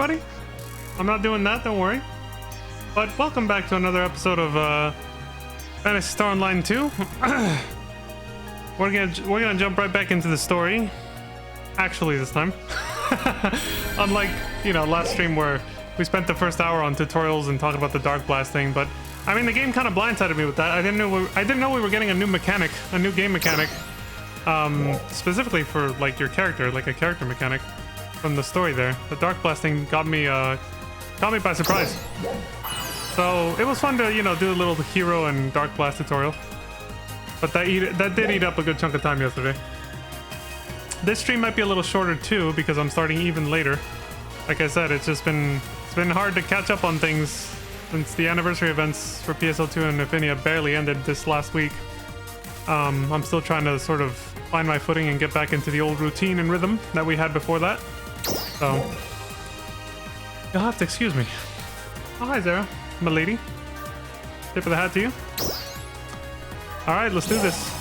everybody. I'm not doing that, don't worry. But welcome back to another episode of Phantasy Star Online 2. We're gonna jump right back into the story. Actually, this time. Unlike, you know, last stream where we spent the first hour on tutorials and talking about the Dark Blast thing, but I mean the game kind of blindsided me with that. I didn't know we were getting a new mechanic, a new game mechanic, specifically for like your character, like a character mechanic from the story there. The Dark Blast thing got me by surprise. So it was fun to, you know, do a little hero and Dark Blast tutorial. But that did eat up a good chunk of time yesterday. This stream might be a little shorter too because I'm starting even later. Like I said, it's been hard to catch up on things since the anniversary events for PSL2 and Infinia barely ended this last week. I'm still trying to sort of find my footing and get back into the old routine and rhythm that we had before that. So you'll have to excuse me. Oh, hi Zara, my lady. Tip of the hat to you. All right, let's do this.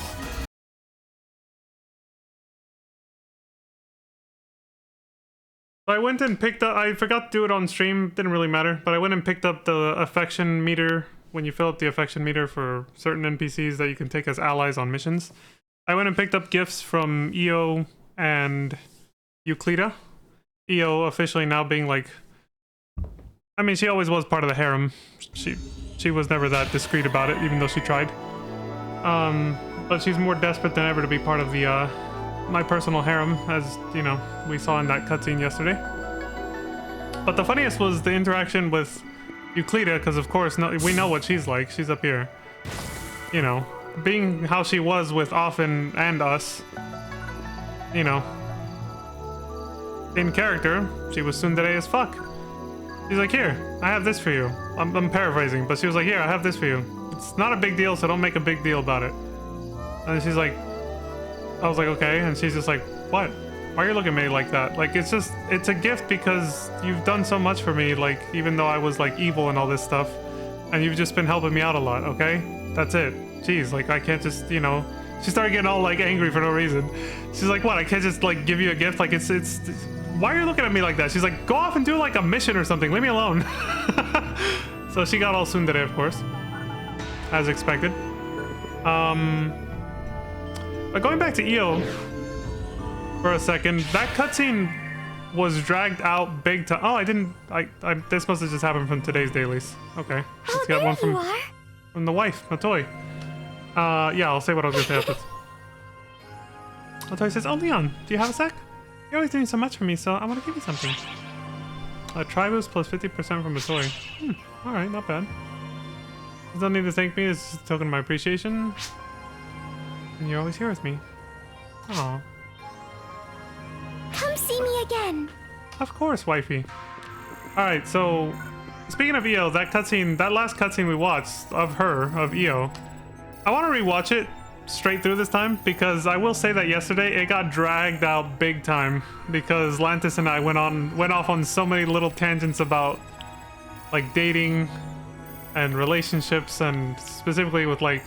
I went and picked up, I forgot to do it on stream, didn't really matter, but I went and picked up the affection meter, when you fill up the affection meter for certain NPCs that you can take as allies on missions. I went and picked up gifts from Io and Euclida. Io officially now being like, I mean, she always was part of the harem. She was never that discreet about it, even though she tried. But she's more desperate than ever to be part of the, my personal harem, as, you know, we saw in that cutscene yesterday. But the funniest was the interaction with Euclida, because of course, we know what she's like. She's up here. You know, being how she was with Offen and us, you know, in character, she was tsundere as fuck. She's like, here, I have this for you. I'm paraphrasing, but she was like, here, I have this for you. It's not a big deal, so don't make a big deal about it. And she's like, I was like, okay, and she's just like, what? Why are you looking at me like that? Like, it's a gift because you've done so much for me, like, even though I was, like, evil and all this stuff, and you've just been helping me out a lot, okay? That's it. Jeez, like, I can't just, you know... She started getting all, like, angry for no reason. She's like, what, I can't just, like, give you a gift? Like, it's... Why are you looking at me like that? She's like, go off and do, like, a mission or something. Leave me alone. So she got all tsundere, of course. As expected. But going back to Io for a second, that cutscene was dragged out big time. Oh, I didn't. This must have just happened from today's dailies. Okay, let's get one from the wife, Matoy. Yeah, I'll say what I was gonna say after. Matoy says, "Oh, Leon, do you have a sec? You're always doing so much for me, so I want to give you something. A Tribus plus 50% from Matoy. All right, not bad. You don't need to thank me. It's just a token of my appreciation." And you're always here with me. Oh. Come see me again. Of course, wifey. Alright, so speaking of Io, that last cutscene we watched of Io, I want to rewatch it straight through this time because I will say that yesterday it got dragged out big time because Lantis and I went off on so many little tangents about like dating and relationships and specifically with like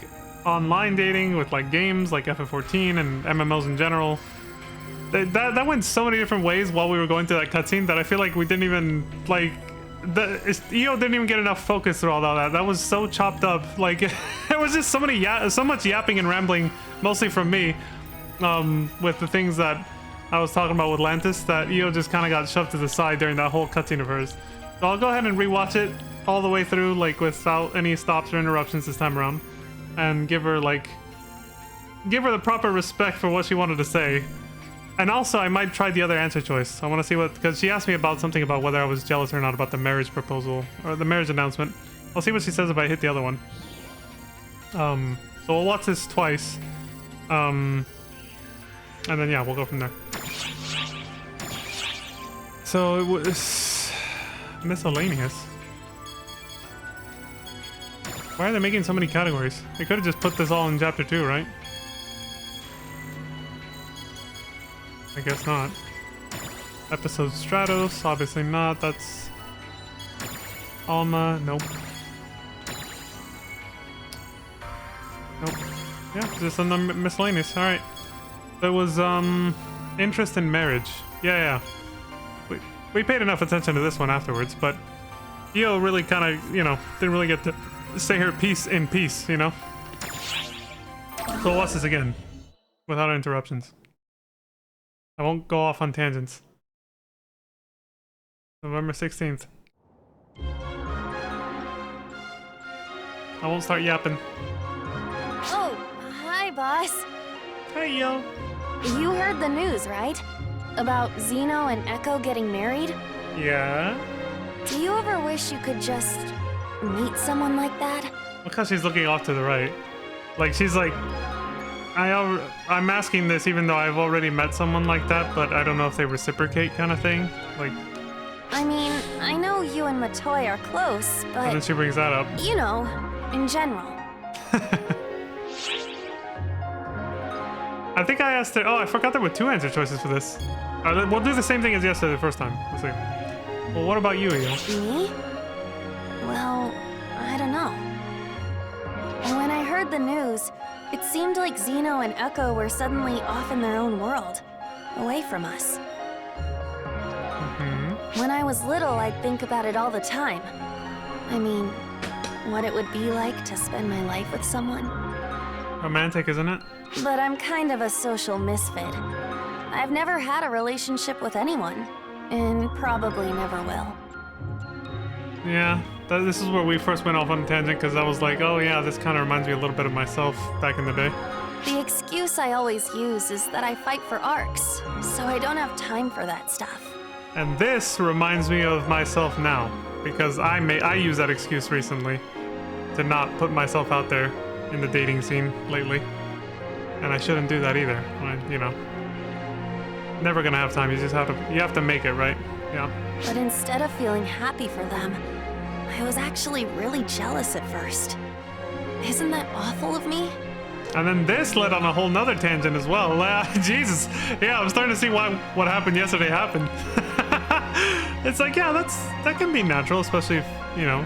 online dating with like games like FF14 and MMOs in general. That went so many different ways while we were going through that cutscene that I feel like we didn't even like Io didn't even get enough focus through all that. That was so chopped up. Like it was just so much yapping and rambling, mostly from me, with the things that I was talking about with Lantis that Io just kind of got shoved to the side during that whole cutscene of hers. So I'll go ahead and rewatch it all the way through, like without any stops or interruptions this time around. And give her the proper respect for what she wanted to say. And also, I might try the other answer choice. I want to see because she asked me about something about whether I was jealous or not about the marriage proposal, or the marriage announcement. I'll see what she says if I hit the other one. So we'll watch this twice. And then, yeah, we'll go from there. So it was miscellaneous. Why are they making so many categories? They could have just put this all in chapter 2, right? I guess not. Episode Stratos, obviously not. That's Alma, nope. Nope. Yeah, just on the miscellaneous. Alright. There was interest in marriage. Yeah. Wait, we paid enough attention to this one afterwards, but Io really kind of, you know, didn't really get to say her piece in peace, you know? So we'll watch this again, without interruptions. I won't go off on tangents. November 16th. I won't start yapping. Oh, hi, boss. Hey, yo. You heard the news, right? About Zeno and Echo getting married? Yeah? Do you ever wish you could just meet someone like that? Because she's looking off to the right. Like, she's like... I'm asking this even though I've already met someone like that, but I don't know if they reciprocate kind of thing. Like... I mean, I know you and Matoy are close, but... And then she brings that up. You know, in general. I think I asked her... Oh, I forgot there were 2 answer choices for this. We'll do the same thing as yesterday the first time. Let's see. Well, what about you, Io? Me? Well, I don't know. When I heard the news, it seemed like Zeno and Echo were suddenly off in their own world, away from us. When I was little, I'd think about it all the time. I mean, what it would be like to spend my life with someone. Romantic, isn't it? But I'm kind of a social misfit. I've never had a relationship with anyone, and probably never will. Yeah, this is where we first went off on a tangent, because I was like, oh yeah, this kind of reminds me a little bit of myself back in the day. The excuse I always use is that I fight for arcs, so I don't have time for that stuff. And this reminds me of myself now, because I used that excuse recently to not put myself out there in the dating scene lately. And I shouldn't do that either. You know, never gonna have time. You just have to make it, right? Yeah. But instead of feeling happy for them, I was actually really jealous at first. Isn't that awful of me? And then this led on a whole nother tangent as well. Jesus. Yeah, I'm starting to see why what happened yesterday happened. It's like, yeah, that can be natural, especially if, you know,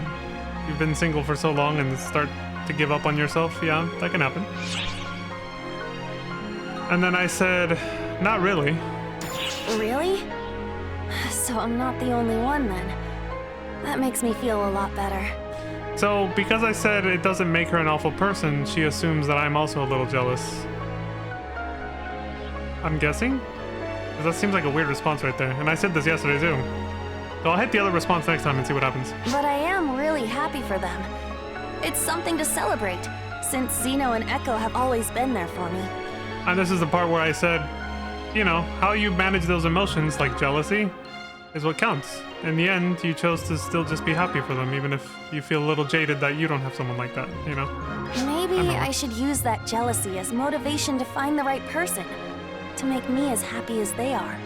you've been single for so long and start to give up on yourself. Yeah, that can happen. And then I said, not really. Really? So I'm not the only one then. That makes me feel a lot better. So, because I said it doesn't make her an awful person, she assumes that I'm also a little jealous. I'm guessing? Because that seems like a weird response right there. And I said this yesterday too. So I'll hit the other response next time and see what happens. But I am really happy for them. It's something to celebrate, since Zeno and Echo have always been there for me. And this is the part where I said, you know, how you manage those emotions, like jealousy, is what counts. In the end, you chose to still just be happy for them, even if you feel a little jaded that you don't have someone like that, you know? Maybe I should use that jealousy as motivation to find the right person, to make me as happy as they are.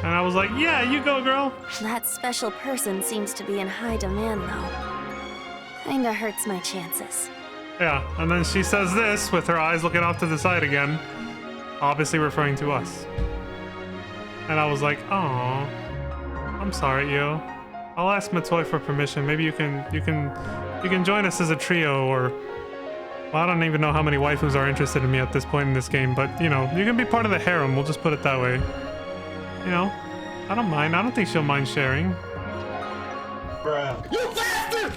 And I was like, yeah, you go, girl. That special person seems to be in high demand, though. Kinda hurts my chances. Yeah, and then she says this with her eyes looking off to the side again, obviously referring to us. And I was like, oh, I'm sorry, Io. I'll ask Matoy for permission. Maybe you can join us as a trio, or well, I don't even know how many waifus are interested in me at this point in this game, but you know, you can be part of the harem. We'll just put it that way. You know, I don't mind. I don't think she'll mind sharing. Bruh. You bastard!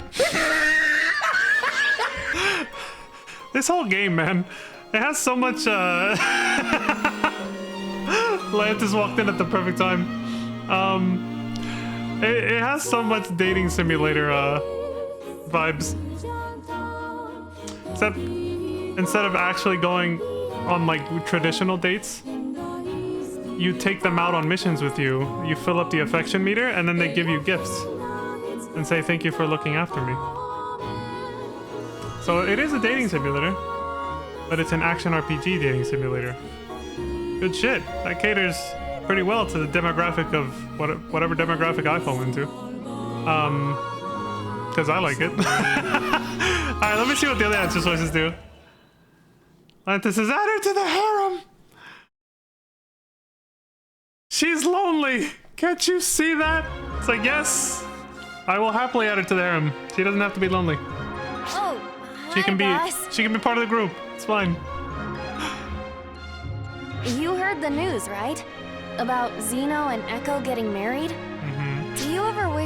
This whole game, man, it has so much. Lantis walked in at the perfect time. It has so much dating simulator vibes. Except instead of actually going on like traditional dates, you take them out on missions with you. You fill up the affection meter, and then they give you gifts and say thank you for looking after me. So it is a dating simulator, but it's an action RPG dating simulator. Good shit. That caters pretty well to the demographic of whatever demographic I fall into. Because I like it. Alright, let me see what the other answer choices do. This is add her to the harem! She's lonely! Can't you see that? It's like, yes! I will happily add her to the harem. She doesn't have to be lonely. Oh, She can boss. be part of the group. It's fine. You heard the news, right? About Zeno and Echo getting married?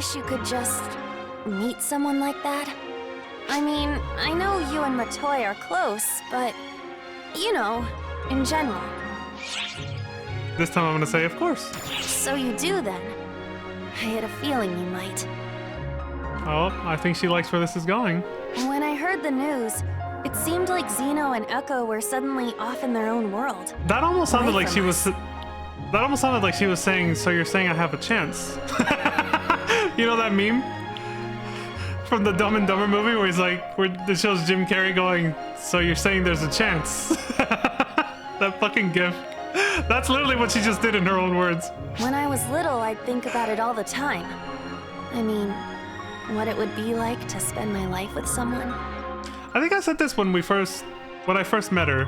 wish you could just meet someone like that. I mean, I know you and Matoy are close, but you know, in general. This time I'm gonna say, of course. So you do then? I had a feeling you might. Oh, I think she likes where this is going. When I heard the news, it seemed like Zeno and Echo were suddenly off in their own world. That almost sounded Away like from she was. That almost sounded like she was saying, "So you're saying I have a chance?" You know that meme from the Dumb and Dumber movie where he's like, where it shows Jim Carrey going, "So you're saying there's a chance?" That fucking gif. That's literally what she just did in her own words. When I was little, I'd think about it all the time. I mean, what it would be like to spend my life with someone. I think I said this when I first met her,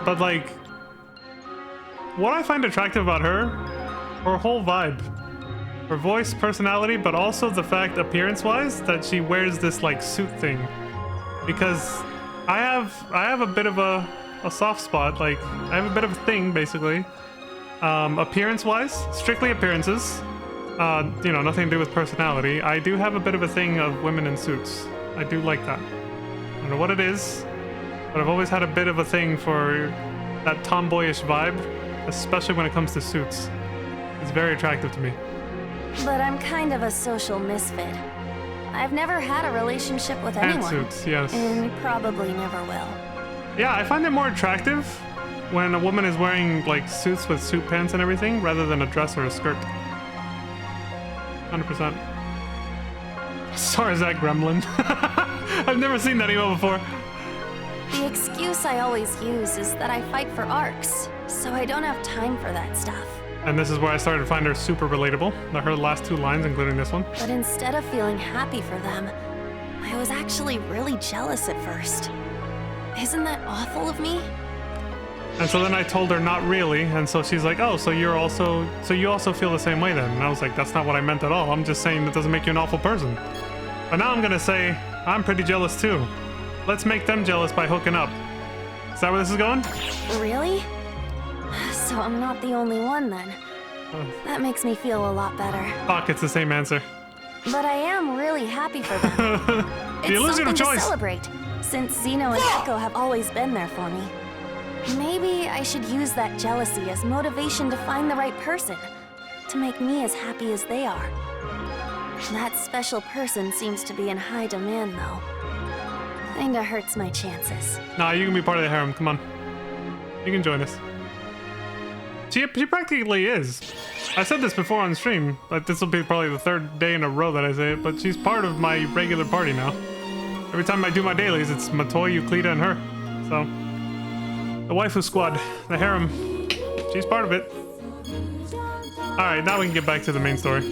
but like, what I find attractive about her whole vibe, her voice, personality, but also the fact, appearance-wise, that she wears this like suit thing. Because I have a bit of a soft spot, like I have a bit of a thing, basically. Appearance-wise, strictly appearances. You know, nothing to do with personality. I do have a bit of a thing of women in suits. I do like that. I don't know what it is, but I've always had a bit of a thing for that tomboyish vibe, especially when it comes to suits. It's very attractive to me. But I'm kind of a social misfit. I've never had a relationship with anyone. And suits, yes. And probably never will. Yeah, I find it more attractive when a woman is wearing like suits with suit pants and everything, rather than a dress or a skirt. 100%. Sorry, is that Gremlin? I've never seen that emo before. The excuse I always use is that I fight for arcs, so I don't have time for that stuff. And this is where I started to find her super relatable. Her last two lines, including this one. But instead of feeling happy for them, I was actually really jealous at first. Isn't that awful of me? And so then I told her not really, and so she's like, "Oh, so you also feel the same way then?" And I was like, "That's not what I meant at all. I'm just saying that doesn't make you an awful person." But now I'm gonna say I'm pretty jealous too. Let's make them jealous by hooking up. Is that where this is going? Really? So I'm not the only one then. That makes me feel a lot better. Fuck, it's the same answer. But I am really happy for them. The illusion of It's something to choice. celebrate, since Zeno and Echo have always been there for me. Maybe I should use that jealousy as motivation to find the right person, to make me as happy as they are. That special person seems to be in high demand, though. Kinda hurts my chances. Nah, you can be part of the harem. Come on. You can join us. She practically is. I said this before on stream, but this will be probably the third day in a row that I say it, but she's part of my regular party now. Every time I do my dailies, it's Matoy, Euclida, and her. So, the waifu squad, the harem, she's part of it. Alright, now we can get back to the main story.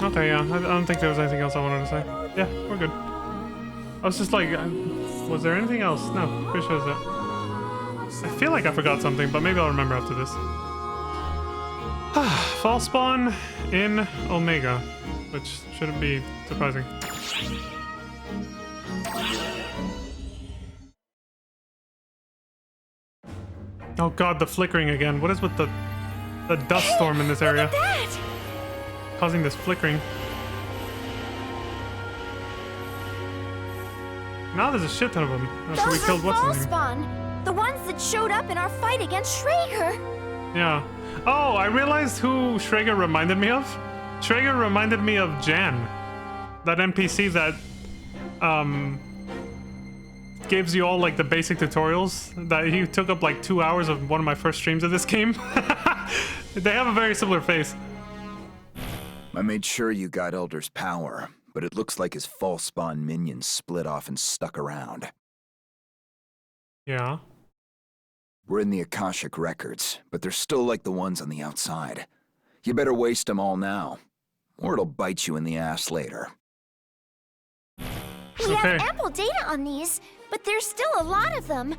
Okay, yeah, I don't think there was anything else I wanted to say. Yeah, we're good. I was just like, was there anything else? No, pretty sure that's it. I feel like I forgot something, but maybe I'll remember after this. Fall spawn in Omega, which shouldn't be surprising. Oh god, the flickering again. What is with the dust storm in this area? Look at that! Causing this flickering. Now there's a shit ton of them. After we killed what's his name. Spawn, the ones that showed up in our fight against Schrager. Yeah. Oh, I realized who Schrager reminded me of. Schrager reminded me of Jan, that NPC that gives you all like the basic tutorials. That he took up like 2 hours of one of my first streams of this game. They have a very similar face. I made sure you got Elder's power, but it looks like his false spawn minions split off and stuck around. Yeah. We're in the Akashic records, but they're still like the ones on the outside. You better waste them all now, or it'll bite you in the ass later. We have ample data on these, but there's still a lot of them.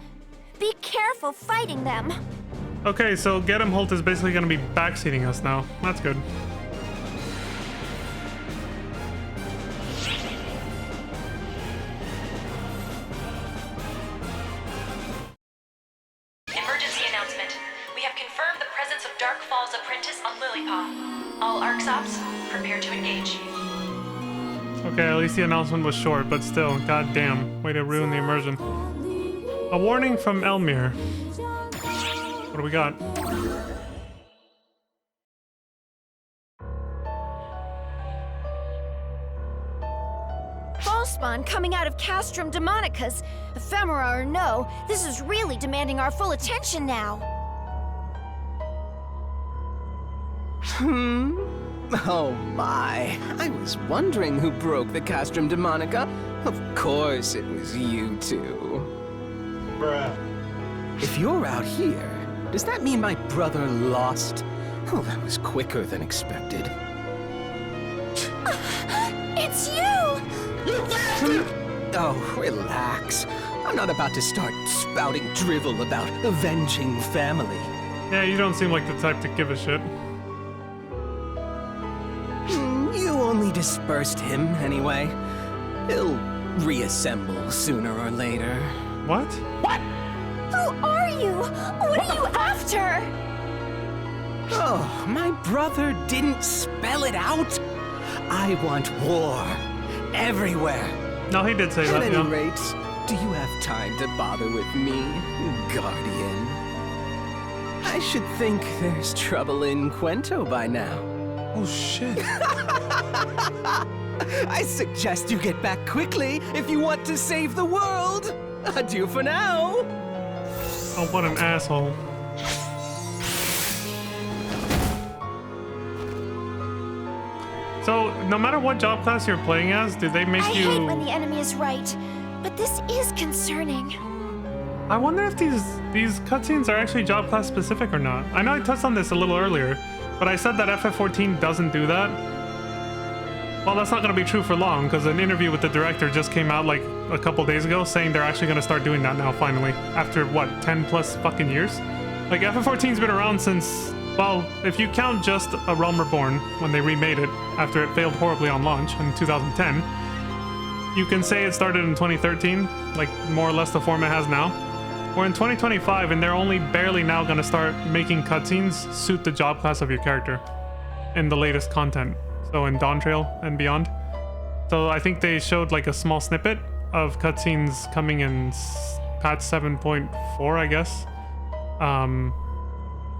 Be careful fighting them. Okay, so Get 'em Holt is basically going to be backseating us now. That's good. Emergency announcement. We have confirmed the presence of Dark Falls Apprentice on Lilypaw. All ARC ops, prepare to engage. Okay, at least the announcement was short, but still, goddamn, way to ruin the immersion. A warning from Elmir. What do we got? Ballspawn coming out of Castrum Demonicas. Ephemera or no, this is really demanding our full attention now. Oh my, I was wondering who broke the Castrum Demonica. Of course it was you two. Bruh. If you're out here, does that mean my brother lost? Oh, that was quicker than expected. It's you! You bastard! Oh, relax. I'm not about to start spouting drivel about avenging family. Yeah, you don't seem like the type to give a shit. You only dispersed him, anyway. He'll reassemble sooner or later. What? Who are you? What are you after? Oh, my brother didn't spell it out? I want war. Everywhere. No, he did say At that, any yeah. rate, do you have time to bother with me, Guardian? I should think there's trouble in Quento by now. Oh, shit. I suggest you get back quickly if you want to save the world. Adieu for now. Oh, what an asshole. So, no matter what job class you're playing as, do they make I you... hate when the enemy is right, but this is concerning. I wonder if these cutscenes are actually job class specific or not. I know I touched on this a little earlier, but I said that FF14 doesn't do that. Well, that's not going to be true for long, because an interview with the director just came out like a couple days ago saying they're actually going to start doing that now, finally. After, what, 10 plus fucking years? Like, FF14's been around since, well, if you count just A Realm Reborn, when they remade it after it failed horribly on launch in 2010, you can say it started in 2013, like more or less the form it has now. We're in 2025, and they're only barely now going to start making cutscenes suit the job class of your character in the latest content. So in Dawn Trail and beyond. So I think they showed like a small snippet of cutscenes coming in patch 7.4, I guess.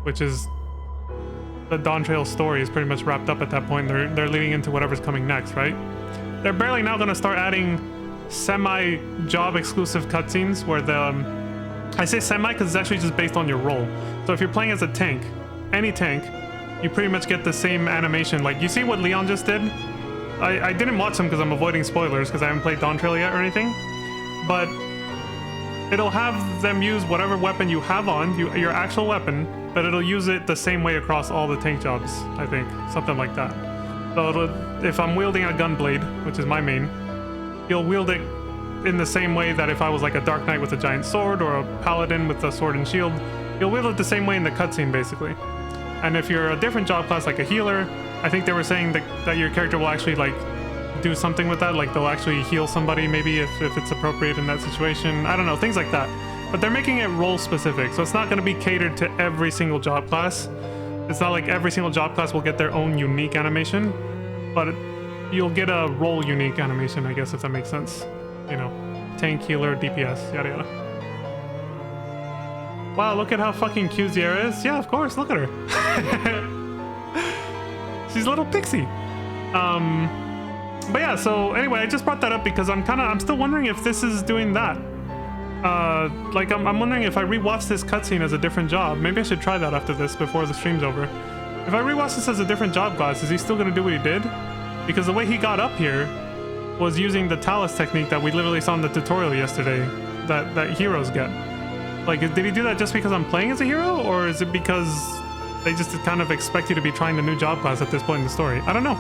Which is the Dawn Trail story is pretty much wrapped up at that point. They're leading into whatever's coming next, right? They're barely now going to start adding semi-job exclusive cutscenes where the I say semi because it's actually just based on your role. So if you're playing as a tank, any tank, you pretty much get the same animation. Like, you see what Leon just did? I didn't watch them because I'm avoiding spoilers because I haven't played Dawn Trail yet or anything. But it'll have them use whatever weapon you have on, your actual weapon, but it'll use it the same way across all the tank jobs, I think. Something like that. So if I'm wielding a gunblade, which is my main, you'll wield it in the same way that if I was like a Dark Knight with a giant sword or a paladin with a sword and shield, you'll wield it the same way in the cutscene, basically. And if you're a different job class, like a healer, I think they were saying that your character will actually like do something with that, like they'll actually heal somebody maybe if it's appropriate in that situation. I don't know, things like that. But they're making it role specific, so it's not going to be catered to every single job class. It's not like every single job class will get their own unique animation, but you'll get a role unique animation, I guess, if that makes sense. You know, tank, healer, DPS, yada yada. Wow, look at how fucking cute Sierra is. Yeah, of course, look at her. She's a little pixie. But yeah, so anyway, I just brought that up because I'm still wondering if this is doing that. Like, I'm wondering if I rewatch this cutscene as a different job. Maybe I should try that after this, before the stream's over. If I rewatch this as a different job class, is he still gonna do what he did? Because the way he got up here was using the Talus technique that we literally saw in the tutorial yesterday, that heroes get. Like, did he do that just because I'm playing as a hero, or is it because they just kind of expect you to be trying the new job class at this point in the story? I don't know.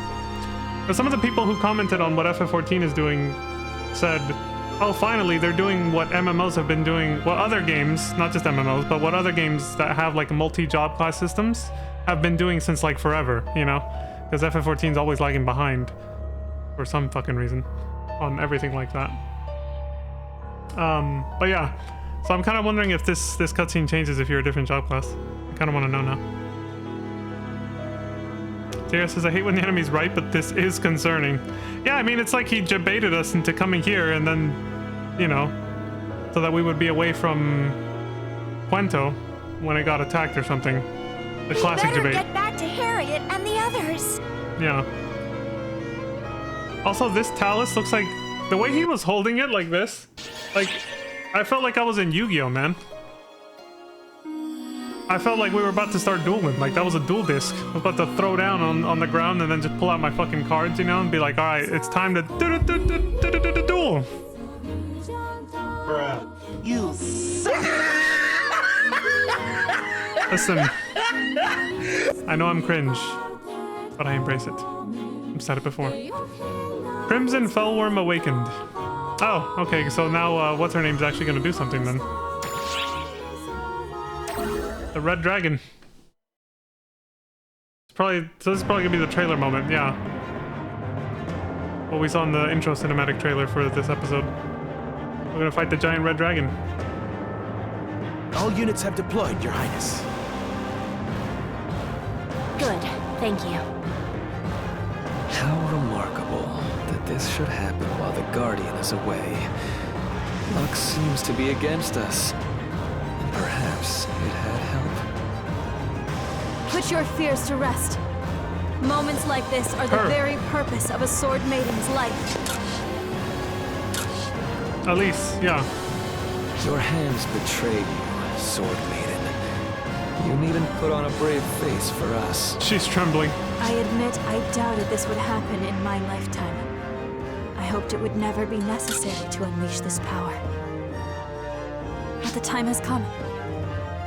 But some of the people who commented on what FF14 is doing said oh, finally, they're doing what MMOs have been doing. What other games, not just MMOs, but what other games that have like multi-job class systems have been doing since like forever, you know? Because FF14 is always lagging behind for some fucking reason on everything like that. But yeah, so I'm kind of wondering if this cutscene changes if you're a different job class. I kind of want to know now. Tara says, I hate when the enemy's right, but this is concerning. Yeah, I mean, it's like he baited us into coming here and then, you know, so that we would be away from Cuento when it got attacked or something. The classic Better debate. get back to Harriet and the others. Yeah. Also, this Talus looks like the way he was holding it like this. Like, I felt like I was in Yu-Gi-Oh, man. I felt like we were about to start dueling. Like, that was a duel disc. I was about to throw down on the ground and then just pull out my fucking cards, you know, and be like, all right, it's time to duel. Bruh. You Listen, I know I'm cringe, but I embrace it. I've said it before. Crimson Fellworm Awakened. Oh, okay, so now what's her name's actually gonna do something then. The Red Dragon. So this is probably gonna be the trailer moment, yeah. What we saw in the intro cinematic trailer for this episode. We're gonna fight the giant red dragon. All units have deployed, Your Highness. Good, thank you. How remarkable that this should happen while the Guardian is away. Luck seems to be against us. And perhaps it had help. Put your fears to rest. Moments like this are the Her. very purpose of a sword maiden's life. Elise, yeah. Your hands betray you, Sword Maiden. You needn't put on a brave face for us. She's trembling. I admit I doubted this would happen in my lifetime. I hoped it would never be necessary to unleash this power. But the time has come.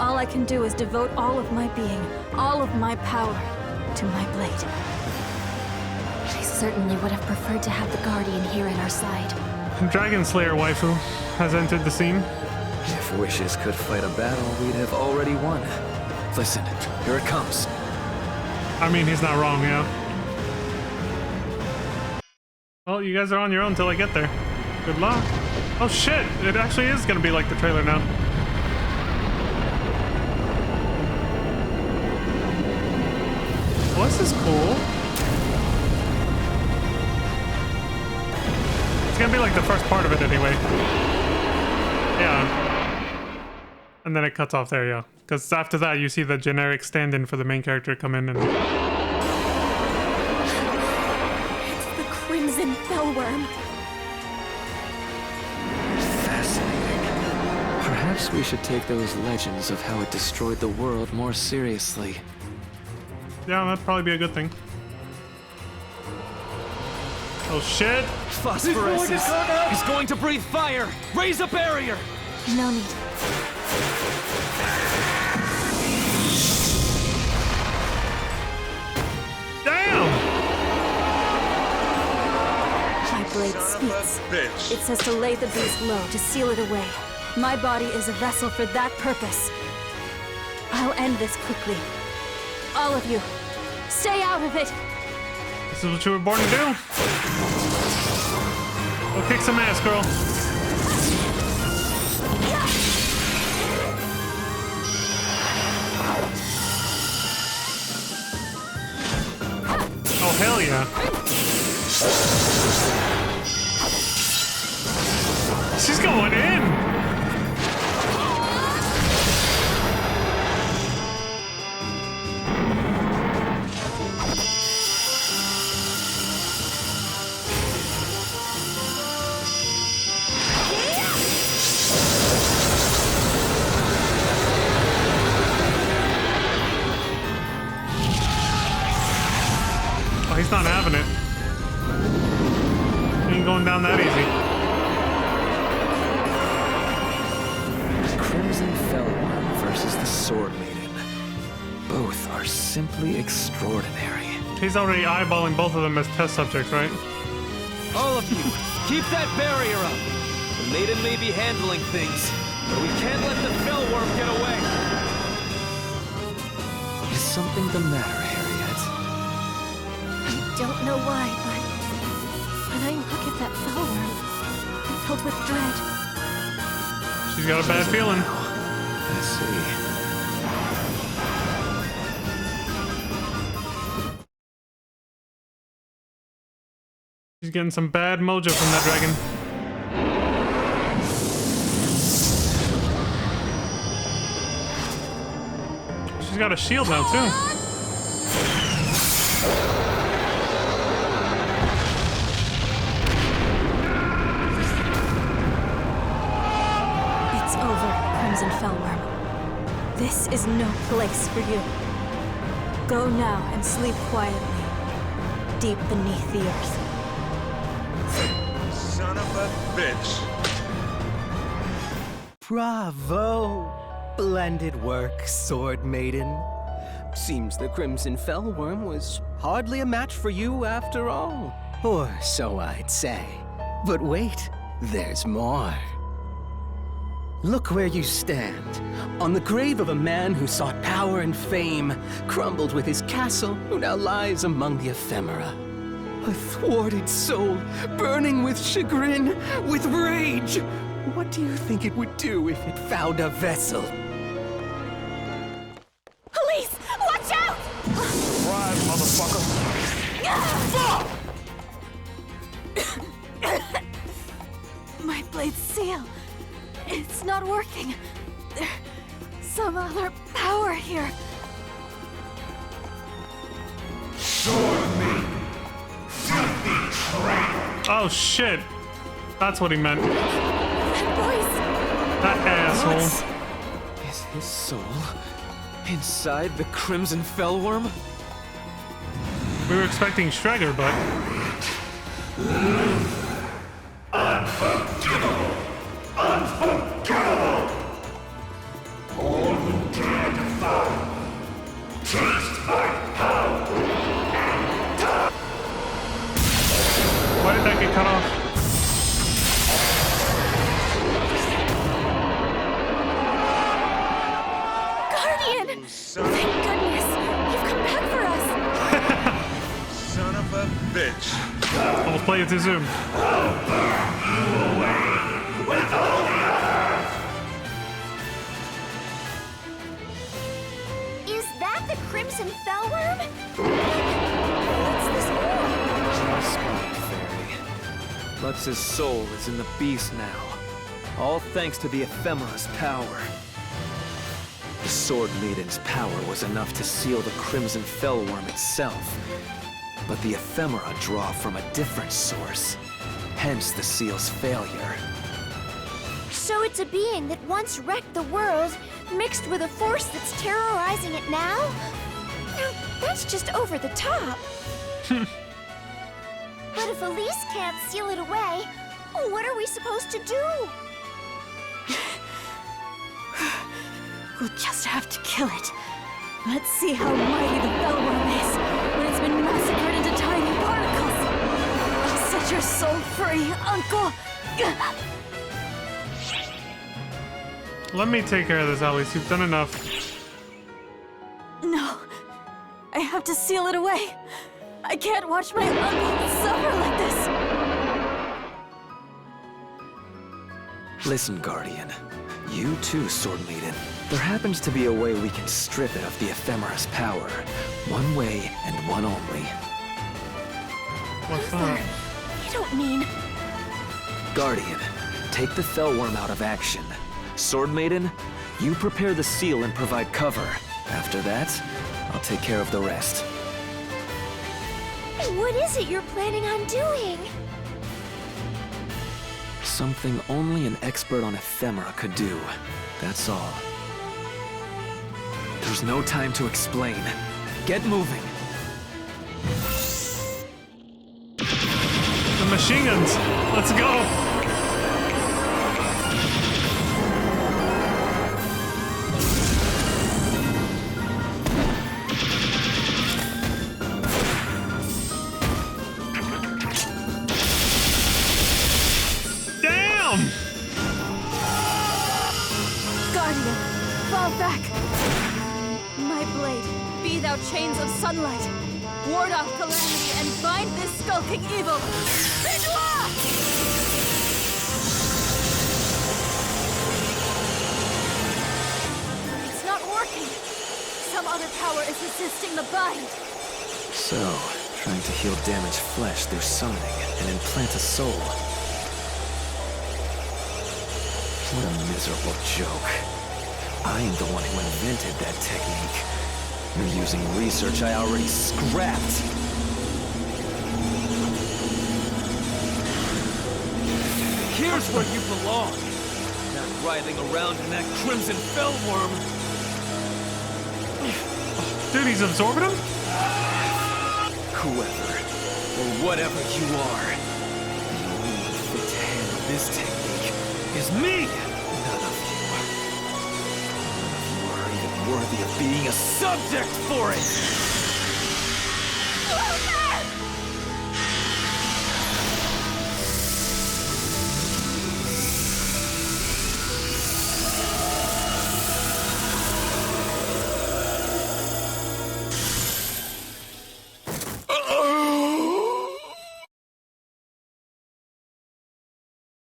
All I can do is devote all of my being, all of my power, to my blade. I certainly would have preferred to have the Guardian here at our side. Dragon Slayer waifu has entered the scene. If wishes could fight a battle, we'd have already won. Listen, here it comes. I mean, he's not wrong, yeah. Well, you guys are on your own till I get there. Good luck. Oh shit, it actually is gonna be like the trailer now. Well, this is cool. It's gonna be like the first part of it anyway. Yeah. And then it cuts off there, yeah. Because after that, you see the generic stand-in for the main character come in and... It's the Crimson Fellworm. Fascinating. Perhaps we should take those legends of how it destroyed the world more seriously. Yeah, that'd probably be a good thing. Oh shit! Phosphorescence! He's going to breathe fire! Raise a barrier! No need. Damn! My blade speaks. It says to lay the beast low, to seal it away. My body is a vessel for that purpose. I'll end this quickly. All of you, stay out of it! This is what you were born to do. Go kick some ass, girl. Oh, hell yeah. She's going in. Oh, he's not having it. He ain't going down that easy. Crimson Fellworm versus the Sword Maiden. Both are simply extraordinary. He's already eyeballing both of them as test subjects, right? All of you, keep that barrier up! Maiden may be handling things, but we can't let the Fellworm get away. Is something the matter, Harriet? I don't know why, but when I look at that Fellworm, I'm filled with dread. She's got a bad feeling. I see. She's getting some bad mojo from that dragon. She's got a shield now, too. It's over, Crimson Fellworm. This is no place for you. Go now and sleep quietly, deep beneath the earth. Son of a bitch. Bravo! Splendid work, Sword Maiden. Seems the Crimson Fellworm was hardly a match for you after all. Or so I'd say. But wait, there's more. Look where you stand, on the grave of a man who sought power and fame, crumbled with his castle, who now lies among the ephemera. A thwarted soul, burning with chagrin, with rage. What do you think it would do if it found a vessel? Police! Watch out! Surprise, motherfucker. My blade's seal. It's not working. There's some other power here. Oh, shit. That's what he meant. That voice. That asshole. Is his soul inside the Crimson Fellworm? We were expecting Schreger, but... Why did that get cut off? Guardian! Thank goodness! You've come back for us! Son of a bitch. Almost played it too soon. Is that the Crimson Fellworm? What's this for? Just like Fairy. Lux's soul is in the beast now. All thanks to the ephemera's power. The Sword Maiden's power was enough to seal the Crimson Fellworm itself. But the ephemera draw from a different source. Hence the seal's failure. So it's a being that once wrecked the world, mixed with a force that's terrorizing it now? Now, that's just over the top. But if Elise can't seal it away, what are we supposed to do? We'll just have to kill it. Let's see how mighty the Fellworm is when it's been massacred into tiny particles. I'll set your soul free, Uncle. Let me take care of this, Alice. You've done enough. No, I have to seal it away. I can't watch my uncle suffer like this. Listen, Guardian. You too, Sword Maiden. There happens to be a way we can strip it of the ephemera's power. One way and one only. What's that? You don't mean... Guardian, take the Fellworm out of action. Sword Maiden, you prepare the seal and provide cover. After that, I'll take care of the rest. What is it you're planning on doing? Something only an expert on ephemera could do. That's all. There's no time to explain. Get moving. The machine guns. Let's go. Damn! fall back! My blade, be thou chains of sunlight. Ward off calamity and bind this skulking evil. Benoit! It's not working. Some other power is resisting the bind. So, trying to heal damaged flesh through summoning and implant a soul. What a miserable joke. I am the one who invented that technique. You're using research I already scrapped. Here's where you belong. Not writhing around in that crimson fellworm. Dude, he's absorbing him? Whoever, or whatever you are, the only one fit to handle this technique is me! None of you. None of you are even worthy of being a subject for it!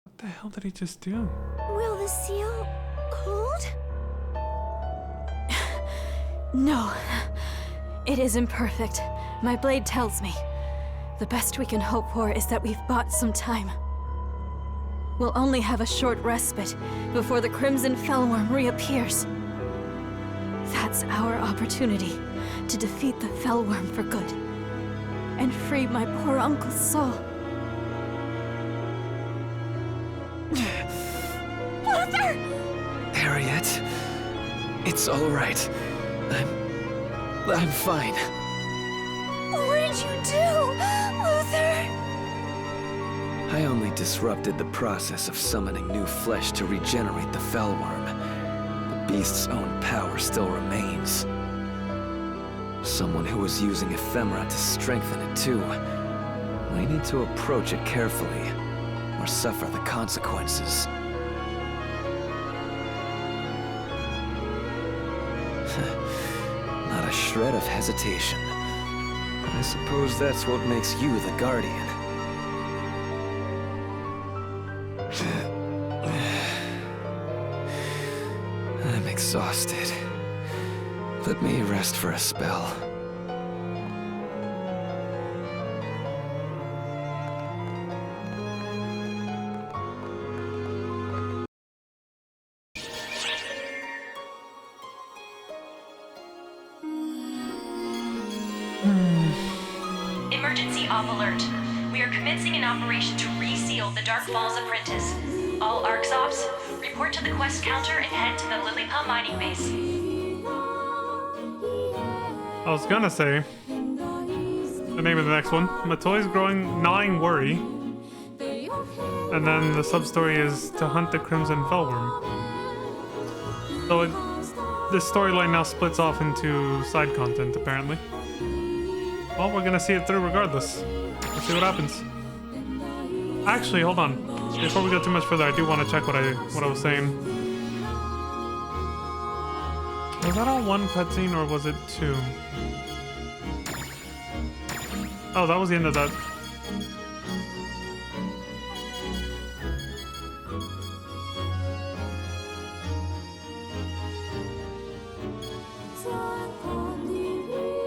What the hell did he just do? Will the seal hold? No. It is imperfect. My blade tells me. The best we can hope for is that we've bought some time. We'll only have a short respite before the Crimson Fellworm reappears. That's our opportunity to defeat the Fellworm for good. And free my poor uncle's soul. Luther! Harriet, it's all right. I'm fine. What did you do, Luther? I only disrupted the process of summoning new flesh to regenerate the Fellworm. The beast's own power still remains. Someone who was using ephemera to strengthen it too. We need to approach it carefully, or suffer the consequences. Not a shred of hesitation. I suppose that's what makes you the Guardian. I'm exhausted. Let me rest for a spell. Emergency off alert. We are commencing an operation to reseal the Dark Falls Apprentice. All ARCS ops, report to the quest counter and head to the Lilliput mining base. I was gonna say the name of the next one. My toy's gnawing worry. And then the sub-story is to hunt the Crimson Fellworm. So this storyline now splits off into side content, apparently. Well, we're gonna see it through regardless. Let's see what happens. Actually, hold on. Before we go too much further, I do want to check what I was saying. Was that all one cutscene or was it two? Oh, that was the end of that.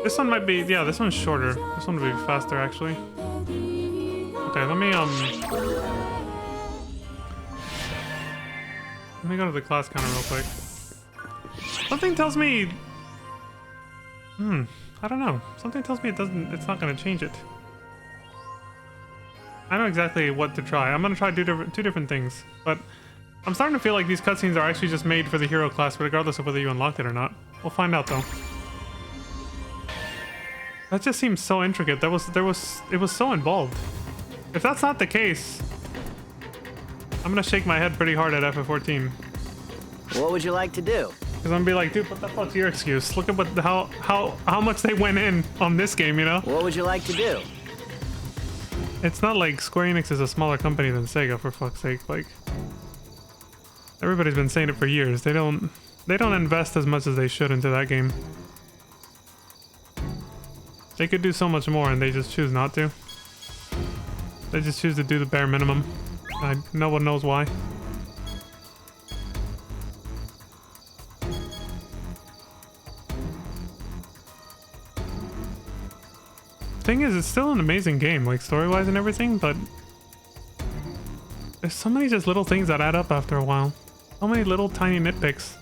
This one might be, yeah, this one's shorter. This one will be faster, actually. Okay, let me go to the class counter real quick. Something tells me... I don't know. Something tells me it's not gonna change it. I know exactly what to try. I'm gonna try two different things, but I'm starting to feel like these cutscenes are actually just made for the hero class, regardless of whether you unlocked it or not. We'll find out, though. That just seems so intricate. It was so involved. If that's not the case, I'm gonna shake my head pretty hard at FF14. What would you like to do? Because I'm gonna be like, dude, what the fuck's your excuse? Look at how much they went in on this game, you know? What would you like to do? It's not like Square Enix is a smaller company than Sega, for fuck's sake. Like, everybody's been saying it for years. They don't They don't invest as much as they should into that game. They could do so much more and they just choose not to. They just choose to do the bare minimum. No one knows why. Thing is, it's still an amazing game, like story-wise and everything, but there's so many just little things that add up after a while. So many little tiny nitpicks.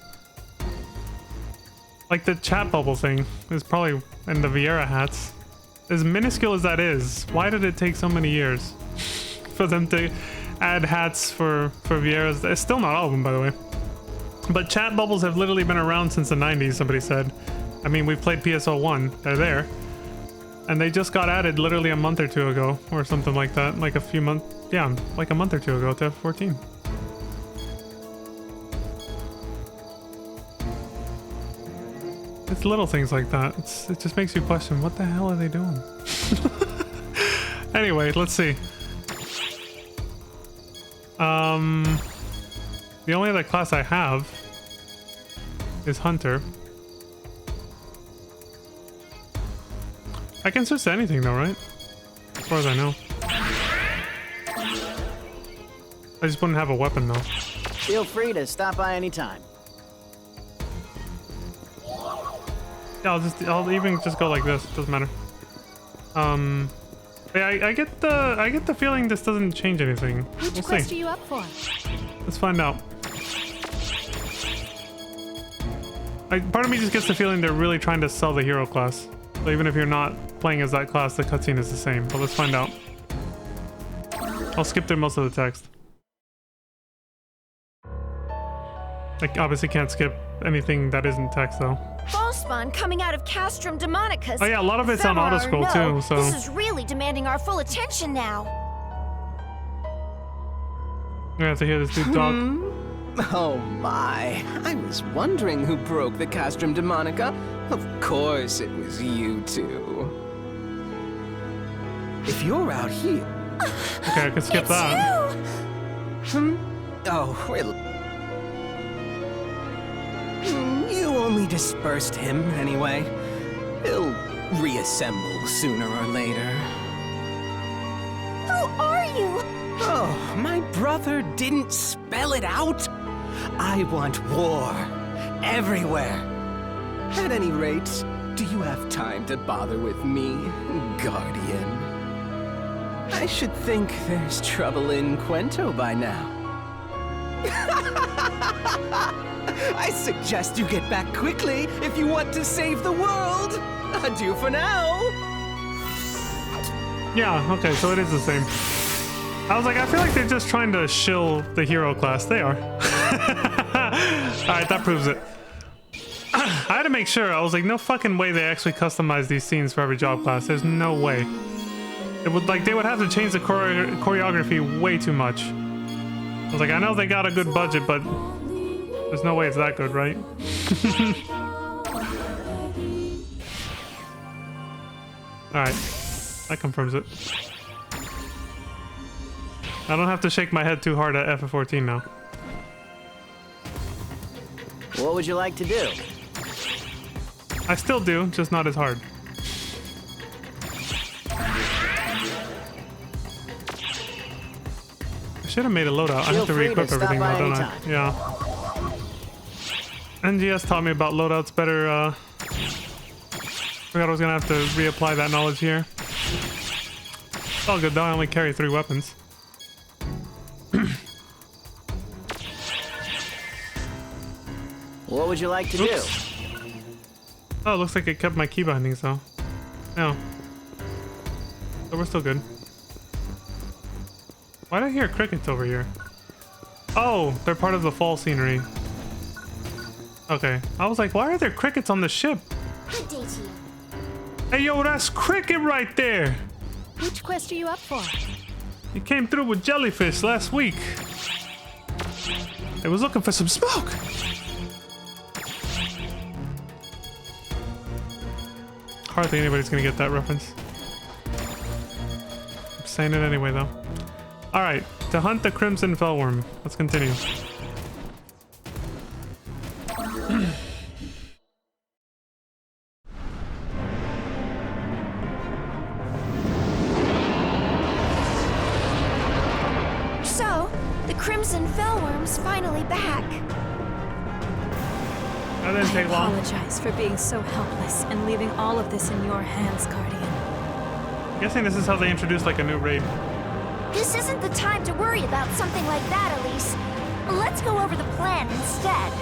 Like the chat bubble thing is probably in the Vieira hats. As minuscule as that is, why did it take so many years for them to add hats for Vieiras? It's still not all of them, by the way. But chat bubbles have literally been around since the 90s, somebody said. I mean, we've played PSO1, they're there. And they just got added literally a month or two ago, or something like that. Like a few months, yeah, like a month or two ago to F14. It's little things like that. It just makes you question, what the hell are they doing? Anyway, let's see. The only other class I have is Hunter. I can switch to anything though, right? As far as I know. I just wouldn't have a weapon though. Feel free to stop by anytime. Yeah, I'll even just go like this. Doesn't matter. Yeah, I get the feeling this doesn't change anything. Which quest are you up for? Let's find out. Part of me just gets the feeling they're really trying to sell the hero class. So even if you're not playing as that class, the cutscene is the same. But let's find out. I'll skip through most of the text. I obviously can't skip anything that isn't text though. Fall spawn coming out of Castrum Demonicus. Oh yeah, a lot of it's on auto scroll too, so this is really demanding our full attention now. we have to hear this dude talk. Oh my, I was wondering who broke the Castrum Demonica. Of course it was you two. If you're out here... Okay, I can skip that. Oh, well... You only dispersed him, anyway. He'll reassemble sooner or later. Who are you? Oh, my brother didn't spell it out? I want war. Everywhere. At any rate, do you have time to bother with me, Guardian? I should think there's trouble in Quento by now. I suggest you get back quickly if you want to save the world. Adieu for now. Yeah, okay, so it is the same. I was like, I feel like they're just trying to shill the hero class. They are. Alright, that proves it. I had to make sure. I was like, no fucking way they actually customize these scenes for every job class. There's no way. It would like they would have to change the choreography way too much. I was like, I know they got a good budget, but there's no way it's that good, right? Alright, that confirms it. I don't have to shake my head too hard at FF14 now. What would you like to do? I still do, just not as hard. I should have made a loadout. I have to re-equip everything now, don't I? Yeah. NGS taught me about loadouts better. Forgot I was gonna have to reapply that knowledge here. It's all good though, I only carry 3 weapons. What would you like to do? Oh, it looks like it kept my key bindings though. No. So we're still good. Why did I hear crickets over here? Oh, they're part of the fall scenery. Okay. I was like, why are there crickets on the ship? Good day to you. Hey yo, that's cricket right there! Which quest are you up for? He came through with jellyfish last week. They was looking for some smoke. Hardly anybody's gonna get that reference. I'm saying it anyway though. Alright, to hunt the Crimson Fellworm. Let's continue. So, the Crimson Fellworm's finally back. That didn't I take long. apologize for being so helpless and leaving all of this in your hands, Guardian. I'm guessing this is how they introduce like a new raid. This isn't the time to worry about something like that, Elise. Let's go over the plan instead.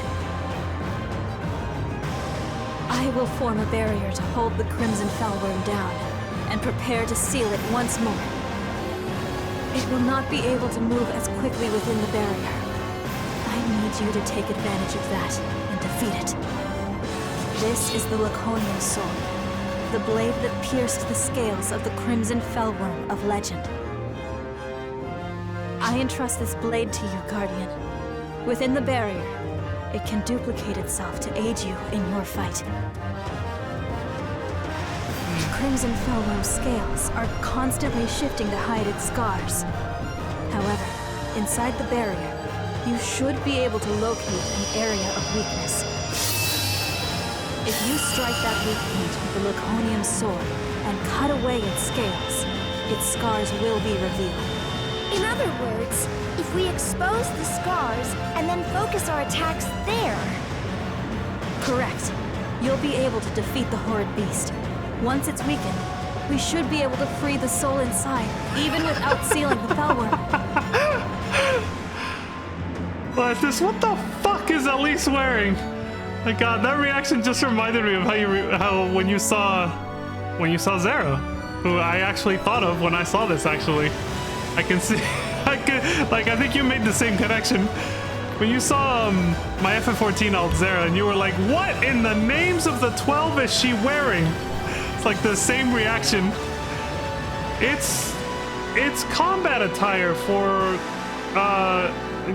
I will form a barrier to hold the Crimson Fellworm down and prepare to seal it once more. It will not be able to move as quickly within the barrier. I need you to take advantage of that and defeat it. This is the Laconian sword, the blade that pierced the scales of the Crimson Fellworm of legend. I entrust this blade to you, Guardian. Within the barrier, it can duplicate itself to aid you in your fight. The Crimson Fellworm's scales are constantly shifting to hide its scars. However, inside the barrier, you should be able to locate an area of weakness. If you strike that weak point with the Laconian sword and cut away its scales, its scars will be revealed. In other words, if we expose the scars and then focus our attacks there. Correct. You'll be able to defeat the horrid beast. Once it's weakened, we should be able to free the soul inside, even without sealing the Fellworm. What the fuck is Elise wearing? My God, that reaction just reminded me of how when you saw Zara, who I actually thought of when I saw this. Actually, I can see, I think you made the same connection when you saw my FF14 alt Zara, and you were like, "What in the names of the 12 is she wearing?" It's like the same reaction. It's combat attire for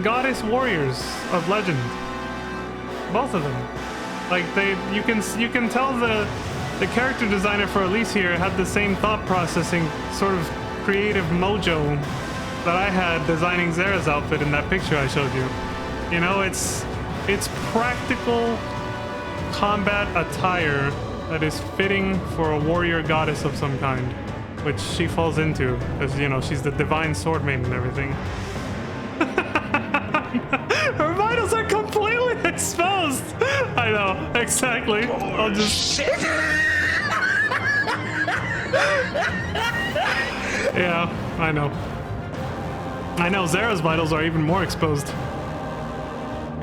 goddess warriors of legend. Both of them. Like you can tell the character designer for Elise here had the same thought processing, sort of creative mojo that I had designing Zara's outfit in that picture I showed you. You know, it's practical combat attire that is fitting for a warrior goddess of some kind, which she falls into, because, you know, she's the divine sword maiden and everything. Her vitals are completely exposed! I know, exactly. I'll just... Yeah, I know. I know, Zara's vitals are even more exposed.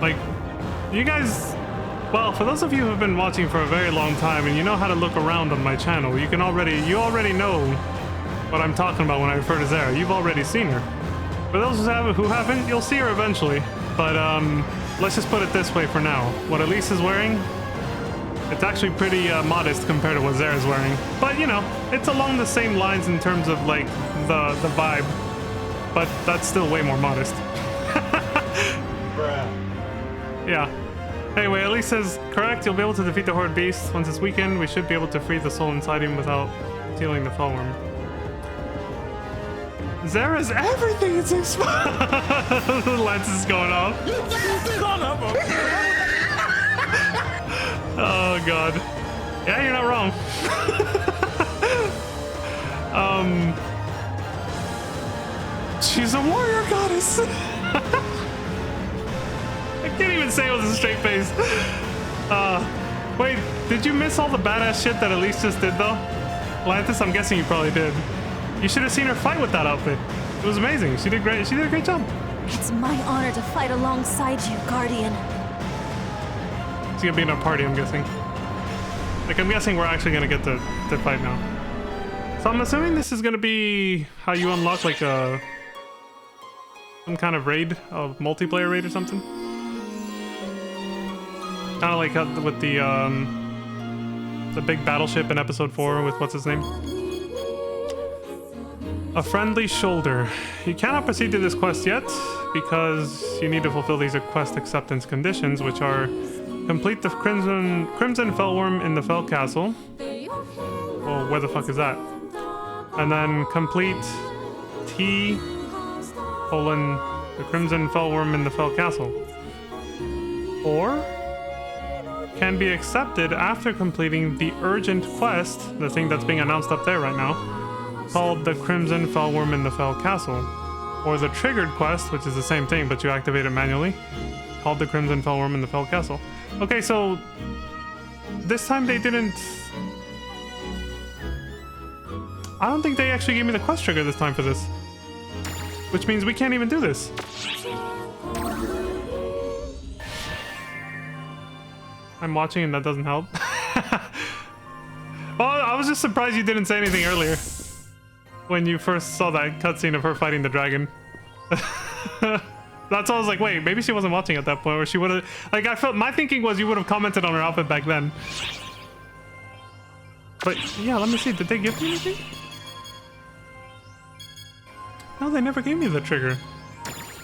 Like, you guys... Well, for those of you who have been watching for a very long time and you know how to look around on my channel, you already know what I'm talking about when I refer to Zara. You've already seen her. For those who haven't, you'll see her eventually. But let's just put it this way for now. What Elise is wearing, it's actually pretty modest compared to what Zara's wearing. But you know, it's along the same lines in terms of like the vibe. But that's still way more modest. Bruh. Yeah. Anyway, Elise says, correct, you'll be able to defeat the Horde Beast. Once it's weakened, we should be able to free the soul inside him without sealing the Fellworm. Zara's everything is exposed. Lance is going off. Oh god. Yeah, you're not wrong. She's a warrior goddess. I can't even say it with a straight face. Wait, did you miss all the badass shit that Elise just did though? Lantis, I'm guessing you probably did. You should have seen her fight with that outfit. It was amazing. She did great. She did a great job. It's my honor to fight alongside you, Guardian. She's gonna be in our party, I'm guessing. Like, I'm guessing we're actually gonna get to fight now. So I'm assuming this is gonna be how you unlock like some kind of raid, a multiplayer raid or something. Kind of like how, with the big battleship in episode 4 with what's his name? A friendly shoulder. You cannot proceed to this quest yet because you need to fulfill these quest acceptance conditions, which are complete the Crimson Fellworm in the Fell Castle. Well, where the fuck is that? And then complete the Crimson Fellworm in the Fell Castle. Or can be accepted after completing the urgent quest, the thing that's being announced up there right now, called the Crimson Fellworm in the Fell Castle. Or the triggered quest, which is the same thing, but you activate it manually, called the Crimson Fellworm in the Fell Castle. Okay, so this time they didn't... I don't think they actually gave me the quest trigger this time for this. Which means we can't even do this. I'm watching and that doesn't help. Well, I was just surprised you didn't say anything earlier. When you first saw that cutscene of her fighting the dragon. That's why I was like, wait, maybe she wasn't watching at that point, or she would have... Like, I felt... My thinking was you would have commented on her outfit back then. But, yeah, let me see. Did they give me anything? No, they never gave me the trigger.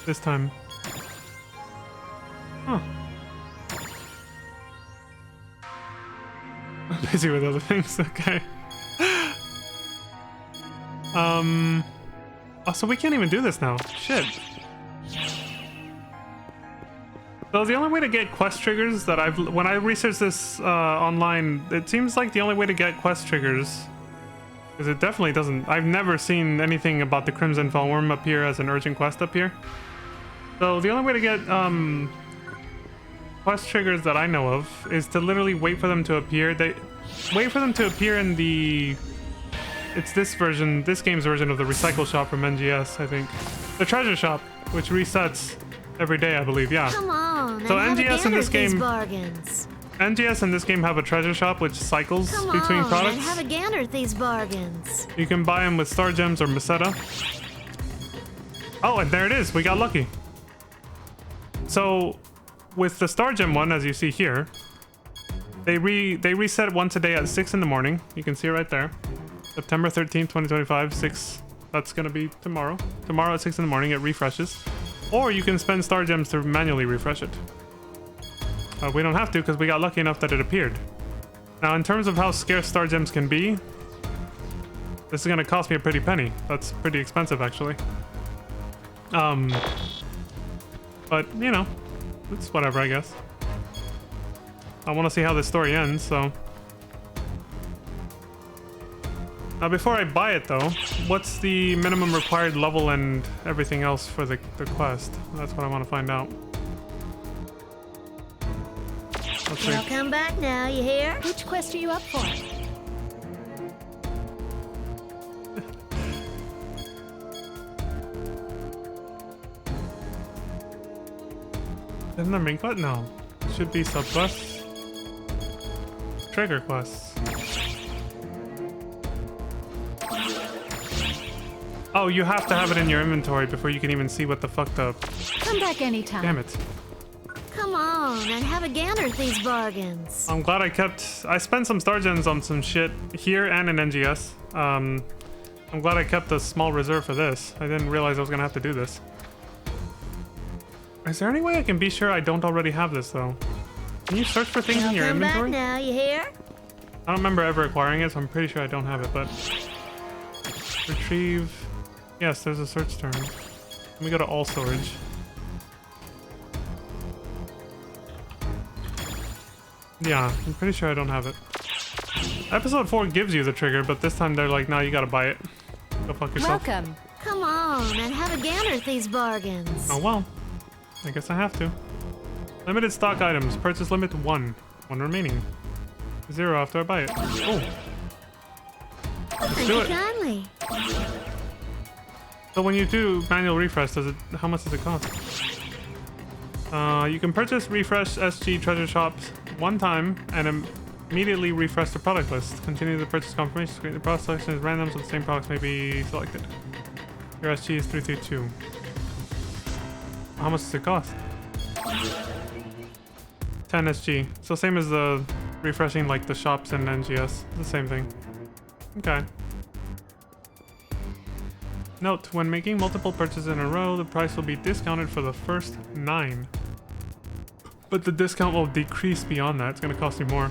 This time. Huh. I'm busy with other things, okay. Oh, so we can't even do this now. Shit. So the only way to get quest triggers that when I researched this online, it seems like the only way to get quest triggers, because it definitely doesn't. I've never seen anything about the Crimson Fellworm appear as an urgent quest up here. So the only way to get quest triggers that I know of is to literally wait for them to appear. Wait for them to appear in the... It's this game's version of the recycle shop from NGS, I think. The treasure shop, which resets every day, I believe, yeah. Come on, so NGS in this game... bargains. NGS in this game have a treasure shop which cycles between products. And have a gander at these bargains. You can buy them with Star Gems or Meseta. Oh, and there it is. We got lucky. So, with the Star Gem one, as you see here, they reset once a day at 6 in the morning. You can see it right there. September 13th, 2025, 6. That's gonna be tomorrow. Tomorrow at 6 in the morning, it refreshes. Or you can spend Star Gems to manually refresh it. We don't have to because we got lucky enough that it appeared. Now, in terms of how scarce Star Gems can be, this is gonna cost me a pretty penny. That's pretty expensive, actually. But, you know, it's whatever, I guess. I want to see how this story ends, so... Now, before I buy it, though, what's the minimum required level and everything else for the quest? That's what I want to find out. Let's see. I'll come back now, you hear? Which quest are you up for? Isn't there main quest? No. It should be subquests. Trigger quests. Oh, you have to have it in your inventory before you can even see what the fuck the... Come back anytime. Damn it. Come on, and have a gander at these bargains. I'm glad I spent some Star Gems on some shit here and in NGS. I'm glad I kept a small reserve for this. I didn't realize I was gonna have to do this. Is there any way I can be sure I don't already have this, though? Can you search for things in your inventory? Come back now, you hear? I don't remember ever acquiring it, so I'm pretty sure I don't have it, but... Retrieve... Yes, there's a search term. Let me go to all storage. Yeah, I'm pretty sure I don't have it. Episode 4 gives you the trigger, but this time they're like, no, you gotta buy it. Go fuck yourself. Welcome. Come on, and have a gander at these bargains. Oh well. I guess I have to. Limited stock items. Purchase limit 1. 1 remaining. 0 after I buy it. Oh. Let's do it. Kindly. So when you do manual refresh, how much does it cost? You can purchase refresh SG treasure shops one time and immediately refresh the product list. Continue the purchase confirmation screen. The product selection is random, so the same products may be selected. Your SG is 332. How much does it cost? 10 SG. So same as the refreshing like the shops and NGS. The same thing. Okay. Note, when making multiple purchases in a row, the price will be discounted for the first 9. But the discount will decrease beyond that. It's going to cost you more.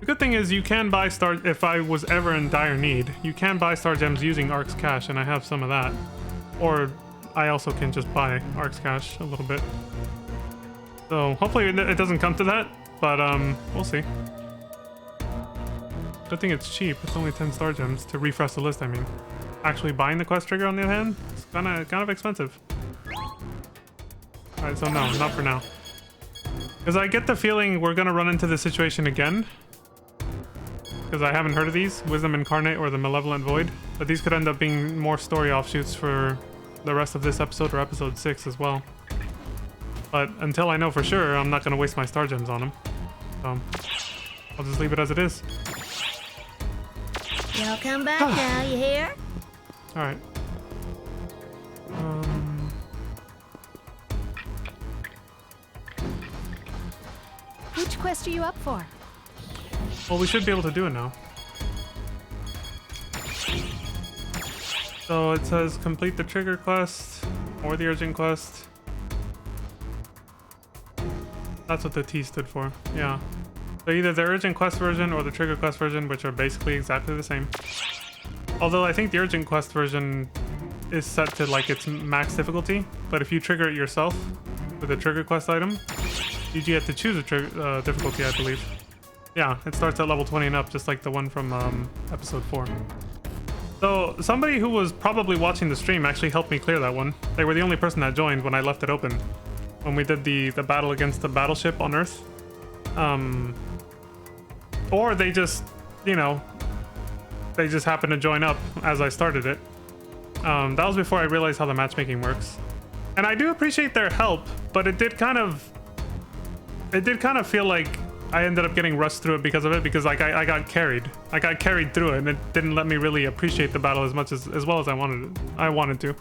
The good thing is you can buy if I was ever in dire need, you can buy Star Gems using Ark's Cash, and I have some of that. Or I also can just buy Ark's Cash a little bit. So hopefully it doesn't come to that, but we'll see. Good thing it's cheap. It's only 10 Star Gems to refresh the list, I mean. Actually buying the quest trigger on the other hand, it's kind of expensive. Alright, so no, not for now. Because I get the feeling we're gonna run into this situation again. Because I haven't heard of these, Wisdom Incarnate or the Malevolent Void. But these could end up being more story offshoots for the rest of this episode or episode 6 as well. But until I know for sure, I'm not gonna waste my star gems on them. So I'll just leave it as it is. Y'all come back now, you hear? Alright. Which quest are you up for? Well, we should be able to do it now. So it says complete the trigger quest or the urgent quest. That's what the T stood for. Yeah. So either the urgent quest version or the trigger quest version, which are basically exactly the same. Although I think the urgent quest version is set to like its max difficulty, but if you trigger it yourself with a trigger quest item, you get to choose a difficulty, I believe. Yeah, it starts at level 20 and up, just like the one from episode 4. So somebody who was probably watching the stream actually helped me clear that one. They were the only person that joined when I left it open, when we did the battle against the battleship on Earth. Or they just, you know, they just happened to join up as I started it. That was before I realized how the matchmaking works. And I do appreciate their help, but it did kind of feel like I ended up getting rushed through it because of it, because like I got carried. I got carried through it, and it didn't let me really appreciate the battle as much as well as I wanted to.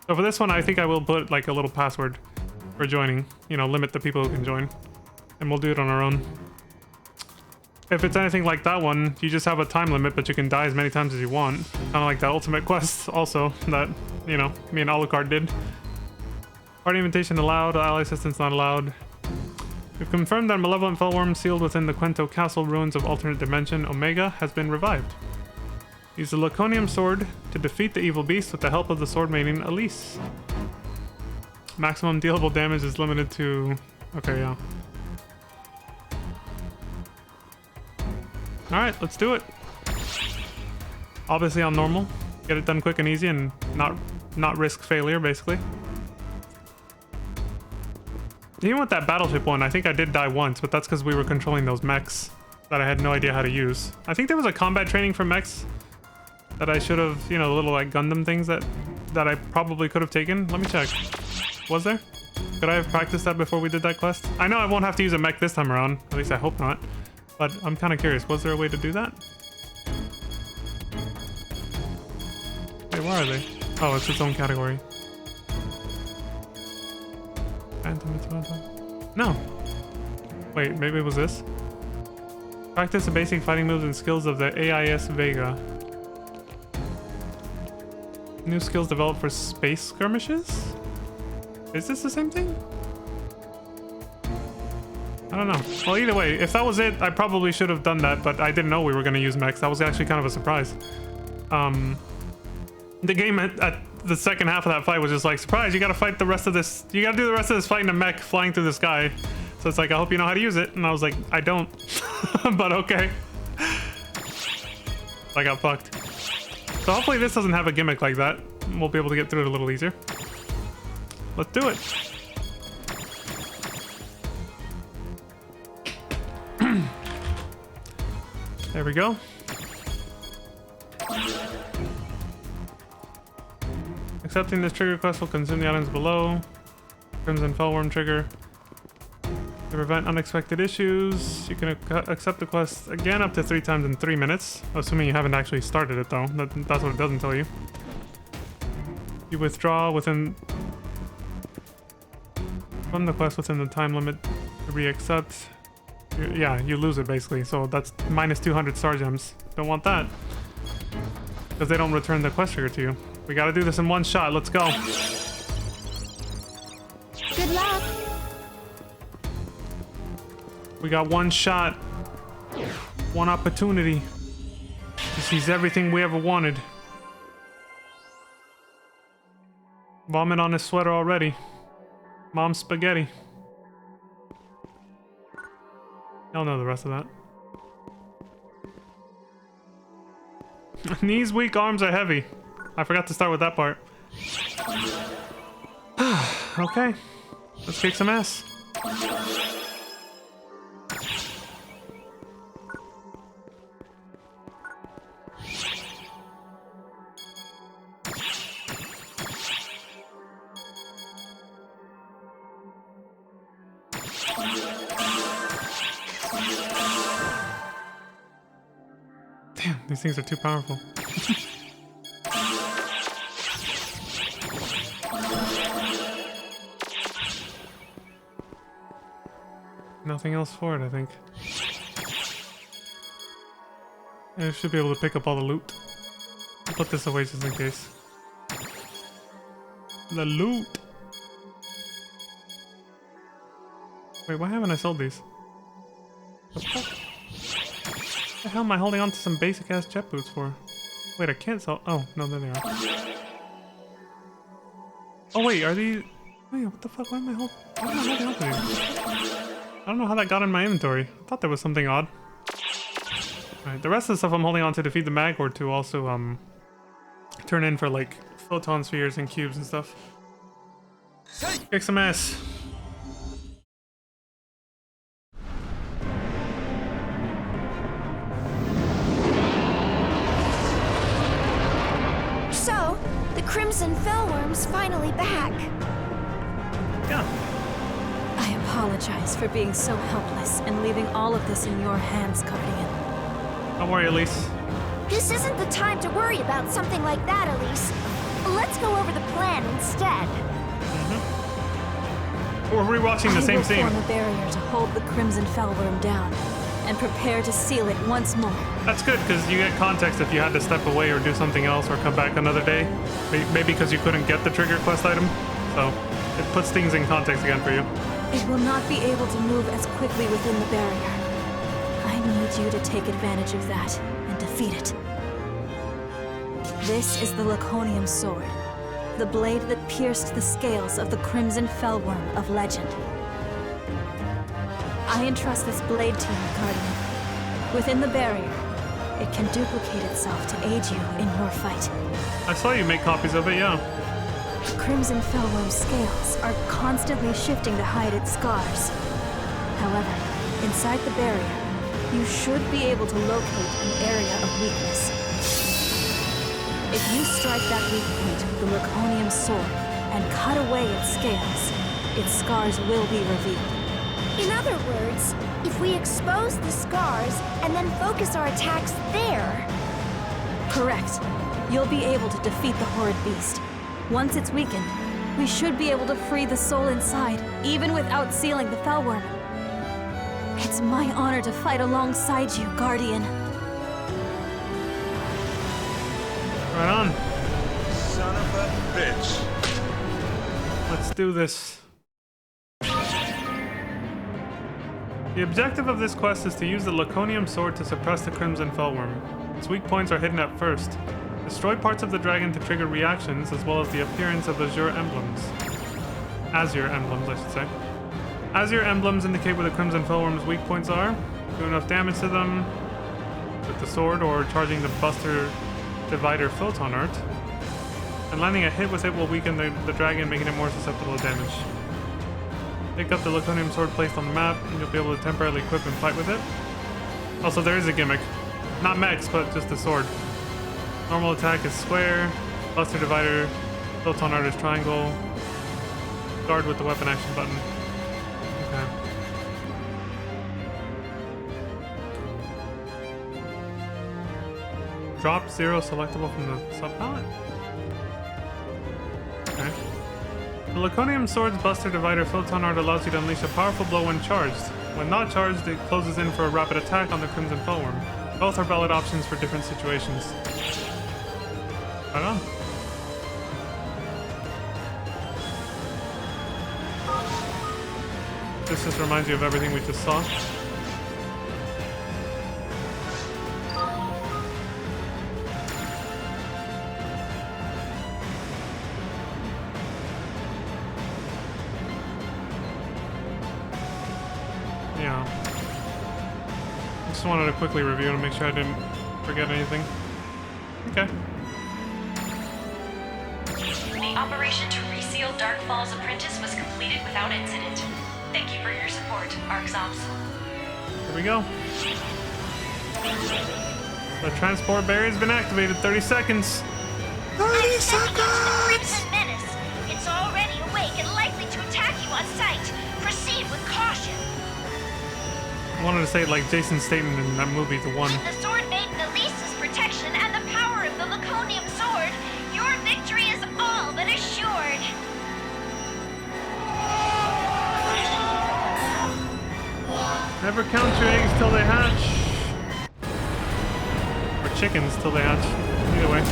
So for this one, I think I will put like a little password for joining. You know, limit the people who can join, and we'll do it on our own. If it's anything like that one, you just have a time limit, but you can die as many times as you want. Kind of like that ultimate quest also that, you know, me and Alucard did. Party invitation allowed, ally assistance not allowed. We've confirmed that Malevolent Fellworm sealed within the Quento Castle ruins of alternate dimension Omega has been revived. Use the Laconium sword to defeat the evil beast with the help of the sword maiden Elise. Maximum dealable damage is limited to... Okay, yeah. Alright, let's do it. Obviously on normal. Get it done quick and easy and not risk failure, basically. Even with that battleship one, I think I did die once, but that's because we were controlling those mechs that I had no idea how to use. I think there was a combat training for mechs that I should have, you know, the little like Gundam things that I probably could have taken. Let me check. Was there? Could I have practiced that before we did that quest? I know I won't have to use a mech this time around. At least I hope not. But I'm kind of curious. Was there a way to do that? Wait, where are they? Oh, it's its own category. No. Wait, maybe it was this? Practice the basic fighting moves and skills of the AIS Vega. New skills developed for space skirmishes? Is this the same thing? I don't know. Well, either way, if that was it, I probably should have done that, but I didn't know we were going to use mechs. That was actually kind of a surprise. The game at the second half of that fight was just like, surprise, you gotta fight the rest of this, you gotta do the rest of this fight in a mech flying through the sky. So it's like, I hope you know how to use it. And I was like, I don't. But okay. I got fucked. So hopefully this doesn't have a gimmick like that. We'll be able to get through it a little easier. Let's do it. There we go. Accepting this trigger quest will consume the items below. Crimson Fellworm trigger. To prevent unexpected issues, you can accept the quest again up to 3 times in 3 minutes. Assuming you haven't actually started it though. That's what it doesn't tell you. You withdraw within... from the quest within the time limit to re-accept. Yeah, you lose it basically. So that's minus 200 star gems. Don't want that. Because they don't return the quest trigger to you. We gotta do this in one shot. Let's go. Good luck. We got one shot. One opportunity to seize everything we ever wanted. Vomit on his sweater already. Mom's spaghetti. Y'all know the rest of that. Knees weak, arms are heavy. I forgot to start with that part. Okay. Let's kick some ass. Damn, these things are too powerful. Nothing else for it, I think. I should be able to pick up all the loot. I'll put this away just in case. The loot! Wait, why haven't I sold these? The fuck? What the hell am I holding on to some basic ass jet boots for? Wait, I can't sell. Oh, no, there they are. Oh, wait, are these. Wait, what the fuck? Why am I holding on to these? I don't know how that got in my inventory. I thought there was something odd. Alright, the rest of the stuff I'm holding on to feed the mag or to also, turn in for, like, photon spheres and cubes and stuff. Kick some ass. So, the Crimson Fellworm's finally back. Yeah. I apologize for being so helpless and leaving all of this in your hands, Guardian. Don't worry, Elise. This isn't the time to worry about something like that, Elise. Let's go over the plan instead. We're rewatching the same scene. I will form a barrier to hold the Crimson Fellworm down and prepare to seal it once more. That's good, because you get context if you had to step away or do something else or come back another day. Maybe because you couldn't get the trigger quest item. So, it puts things in context again for you. It will not be able to move as quickly within the barrier. I need you to take advantage of that and defeat it. This is the Laconium Sword, the blade that pierced the scales of the Crimson Fellworm of legend. I entrust this blade to you, Guardian. Within the barrier, it can duplicate itself to aid you in your fight. I saw you make copies of it, yeah. The Crimson Fellworm's scales are constantly shifting to hide its scars. However, inside the barrier, you should be able to locate an area of weakness. If you strike that weak point with the Laconium Sword and cut away its scales, its scars will be revealed. In other words, if we expose the scars and then focus our attacks there... Correct. You'll be able to defeat the horrid beast. Once it's weakened, we should be able to free the soul inside, even without sealing the Fellworm. It's my honor to fight alongside you, Guardian. Right on. Son of a bitch. Let's do this. The objective of this quest is to use the Laconium Sword to suppress the Crimson Fellworm. Its weak points are hidden at first. Destroy parts of the dragon to trigger reactions, as well as the appearance of Azure emblems. Azure emblems, I should say. Azure emblems indicate where the Crimson Fellworm's weak points are. Do enough damage to them with the sword or charging the Buster Divider Photon Art. And landing a hit with it will weaken the dragon, making it more susceptible to damage. Pick up the Laconium Sword placed on the map, and you'll be able to temporarily equip and fight with it. Also, there is a gimmick. Not mechs, but just the sword. Normal attack is square, Buster Divider, Photon Art is triangle, guard with the weapon action button. Okay. Drop 0 selectable from the sub-palette? Okay. The Laconium Sword's Buster Divider Photon Art allows you to unleash a powerful blow when charged. When not charged, it closes in for a rapid attack on the Crimson Fellworm. Both are valid options for different situations. Right on. This just reminds you of everything we just saw. Yeah. Just wanted to quickly review to make sure I didn't forget anything. Okay. The operation to reseal Dark Falls Apprentice was completed without incident. Thank you for your support, ARC's Ops. Here we go. The transport barrier's been activated. 30 seconds. 30 seconds! The Crimson Menace. It's already awake and likely to attack you on sight. Proceed with caution. I wanted to say it like Jason's statement in that movie, The One. With the Sword Maiden Elise's protection and the power of the Laconium Sword, your victory is all but assured. Never count your eggs till they hatch. Or chickens till they hatch. Either way.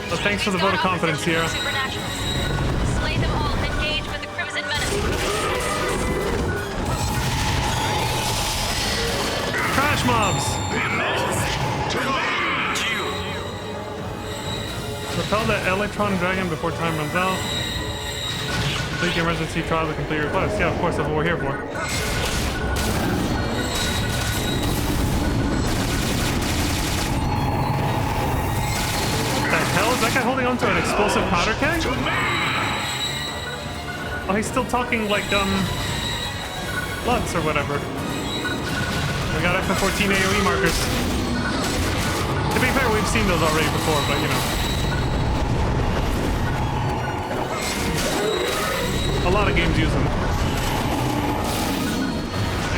So thanks for the vote of confidence, Sierra. Supernaturals. Slay them all and engage with the Crimson Menace. Crash mobs! Repel the Electron Dragon before time runs out. Complete the emergency trial to complete your quest. Yeah, of course, that's what we're here for. What the hell? Is that guy holding on to an explosive powder keg? Oh, he's still talking like, Lutz or whatever. We got FF14 AoE markers. To be fair, we've seen those already before, but you know. A lot of games use them.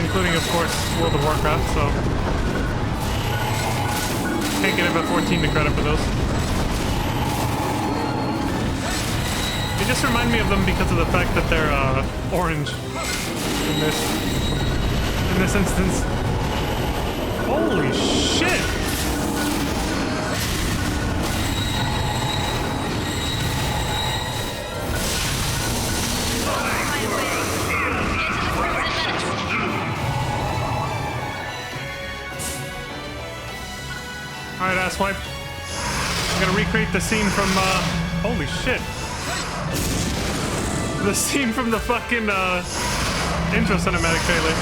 Including, of course, World of Warcraft, so... Can't get FF14 the credit for those. They just remind me of them because of the fact that they're, orange in this instance. Holy shit! Alright, asswipe. I'm gonna recreate the scene from, holy shit. The scene from the fucking, intro cinematic trailer.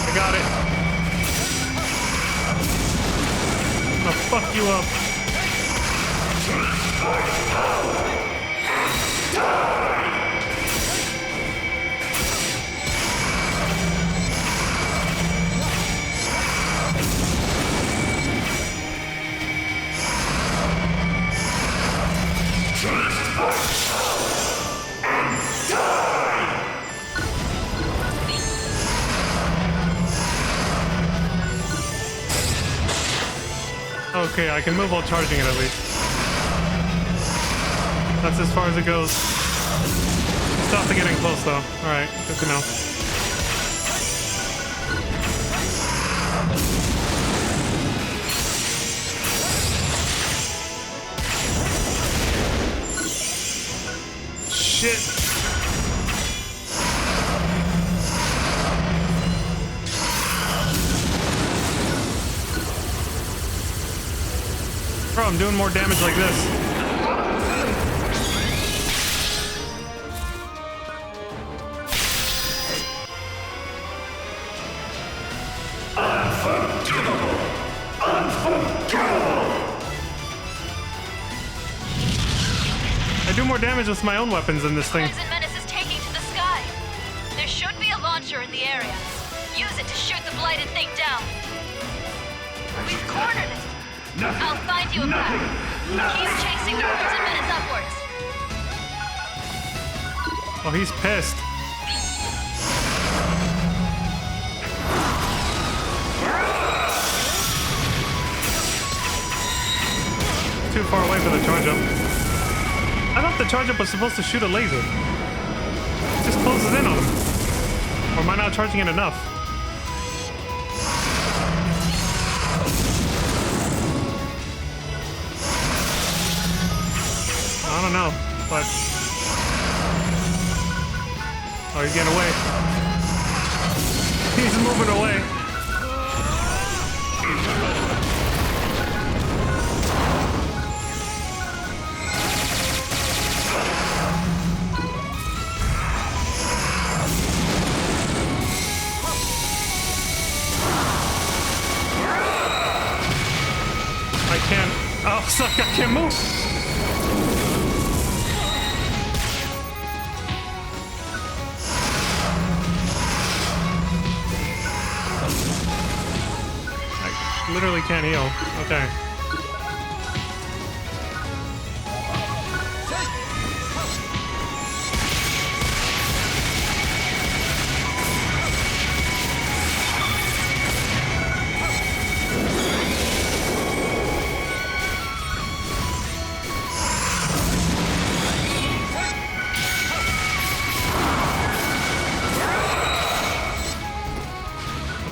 I got it. I'm gonna fuck you up. Okay, I can move while charging it at least. That's as far as it goes. Stop to getting close though. Alright, good to know. Shit! Bro, I'm doing more damage like this. I do more damage with my own weapons than this thing. Crimson Menace is taking to the sky. There should be a launcher in the area. Use it to shoot the blighted thing down. We've cornered it. I'll find you a path. Keep chasing the Crimson Menace upwards. Oh, he's pissed. Too far away for the charge up. I thought the charge up was supposed to shoot a laser. It just closes in on him. Or am I not charging it enough? I don't know, but... Oh, he's getting away. He's moving away. suck. I can't move. I literally can't heal. Okay.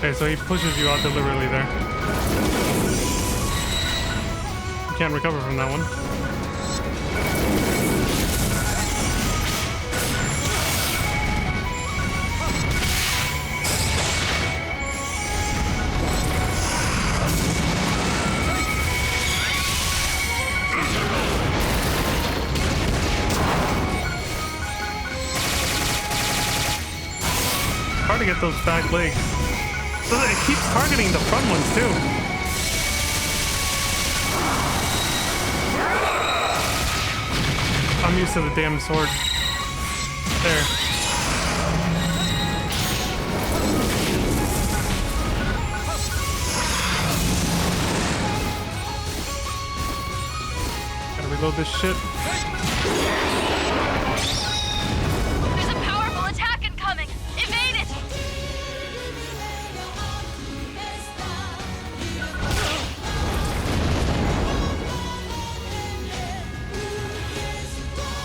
Okay, so he pushes you out deliberately there. You can't recover from that one. Hard to get those back legs. So it keeps targeting the front ones too. I'm used to the damn sword. There. Gotta reload this shit. There's a powerful attack incoming. Evade it.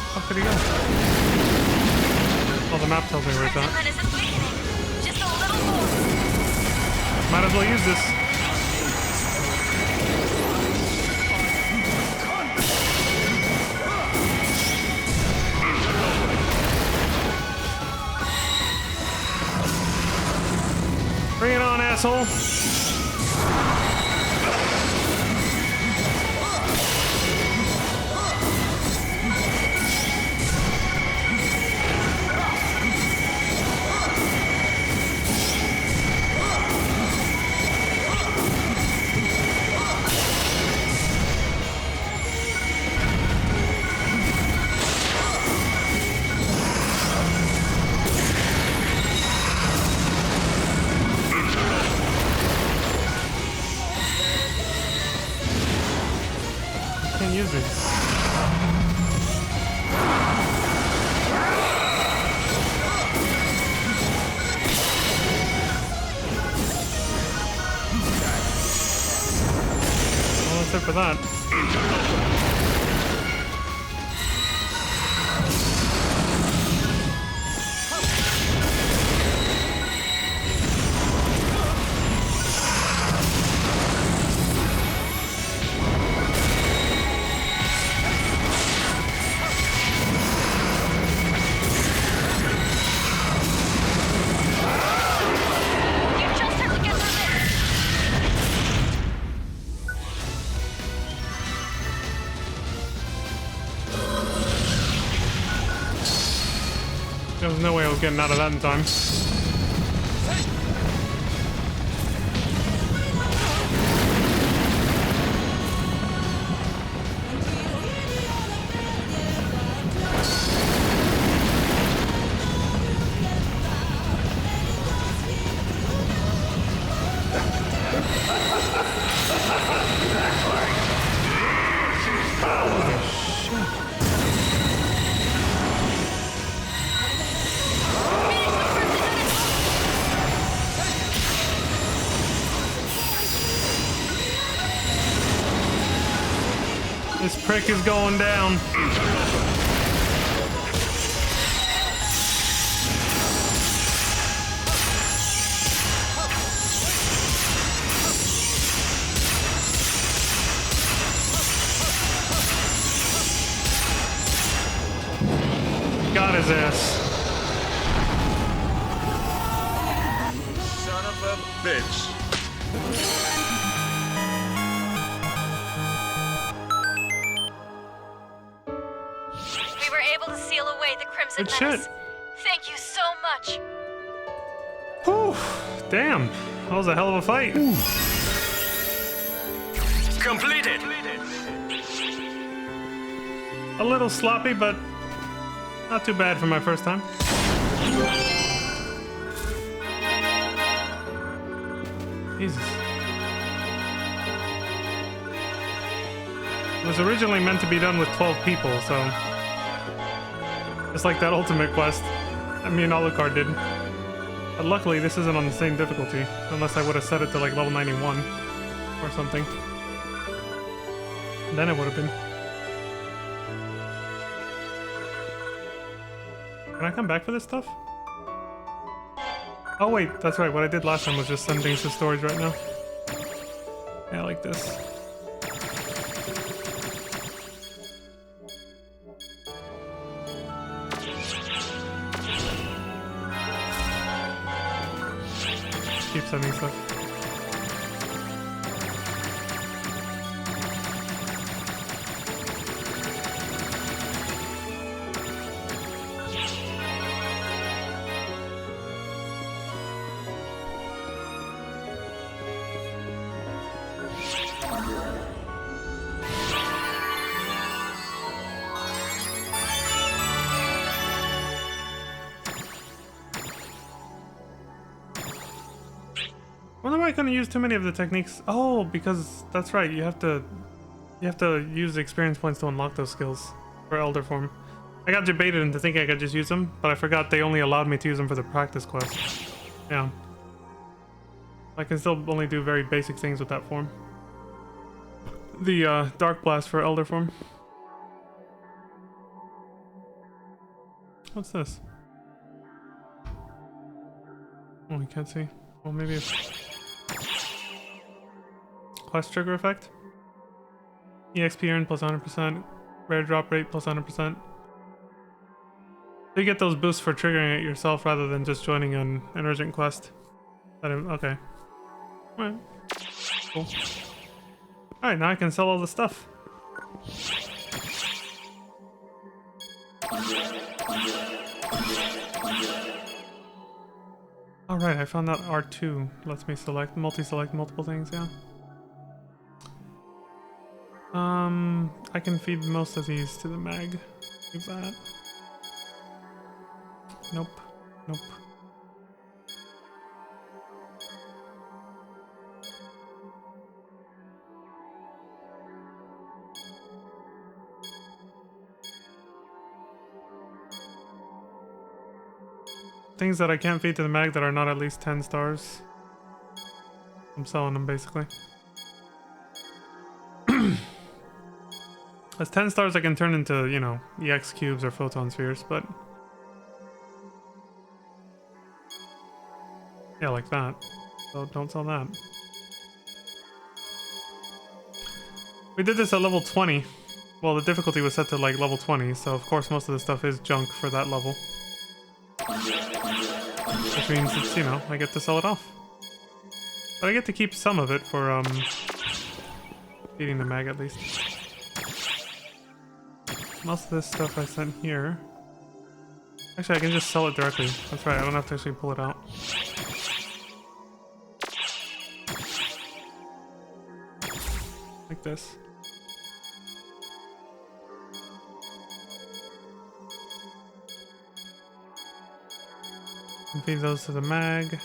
How could he go? Oh, the map tells me where it's at. Adrenaline isn't weakening. Just a little more. Might as well use this. Bring it on, asshole. Can't use this. Well, that's it for that. You just have to get through this. There was no way I was getting out of that in time. This prick is going down. Got his ass. Son of a bitch. We were able to seal away the Crimson Good Menace. shit. Thank you so much. Whew. Damn. That was a hell of a fight. Completed! A little sloppy, but not too bad for my first time. Jesus. It was originally meant to be done with 12 people, so... Just like that ultimate quest that me and Alucard did. But luckily, this isn't on the same difficulty, unless I would have set it to like level 91 or something. Then it would have been. Can I come back for this stuff? Oh wait, that's right. What I did last time was just send things to storage right now. Yeah, like this. Keep sending stuff. I wonder why I couldn't use too many of the techniques. Oh, because that's right. You have to use the experience points to unlock those skills for Elder Form. I got debated into thinking I could just use them, but I forgot they only allowed me to use them for the practice quest. Yeah. I can still only do very basic things with that form. The Dark Blast for Elder Form. What's this? Oh, you can't see. Well, maybe it's... Quest trigger effect. EXP earned plus 100%. Rare drop rate plus 100%. So you get those boosts for triggering it yourself rather than just joining an urgent quest. Okay. Alright. Cool. Alright, now I can sell all the stuff. Alright, I found that R2 lets me select, multi-select multiple things, yeah. I can feed most of these to the mag. Do that. Nope. Nope. Things that I can't feed to the mag that are not at least 10 stars. I'm selling them basically. As 10 stars I can turn into, you know, EX cubes or photon spheres, but... Yeah, like that. So don't sell that. We did this at level 20. Well, the difficulty was set to like level 20, so of course most of the stuff is junk for that level. Which means it's, you know, I get to sell it off. But I get to keep some of it for, feeding the mag at least. Most of this stuff I sent here. Actually, I can just sell it directly. That's right, I don't have to actually pull it out. Like this. And feed those to the mag.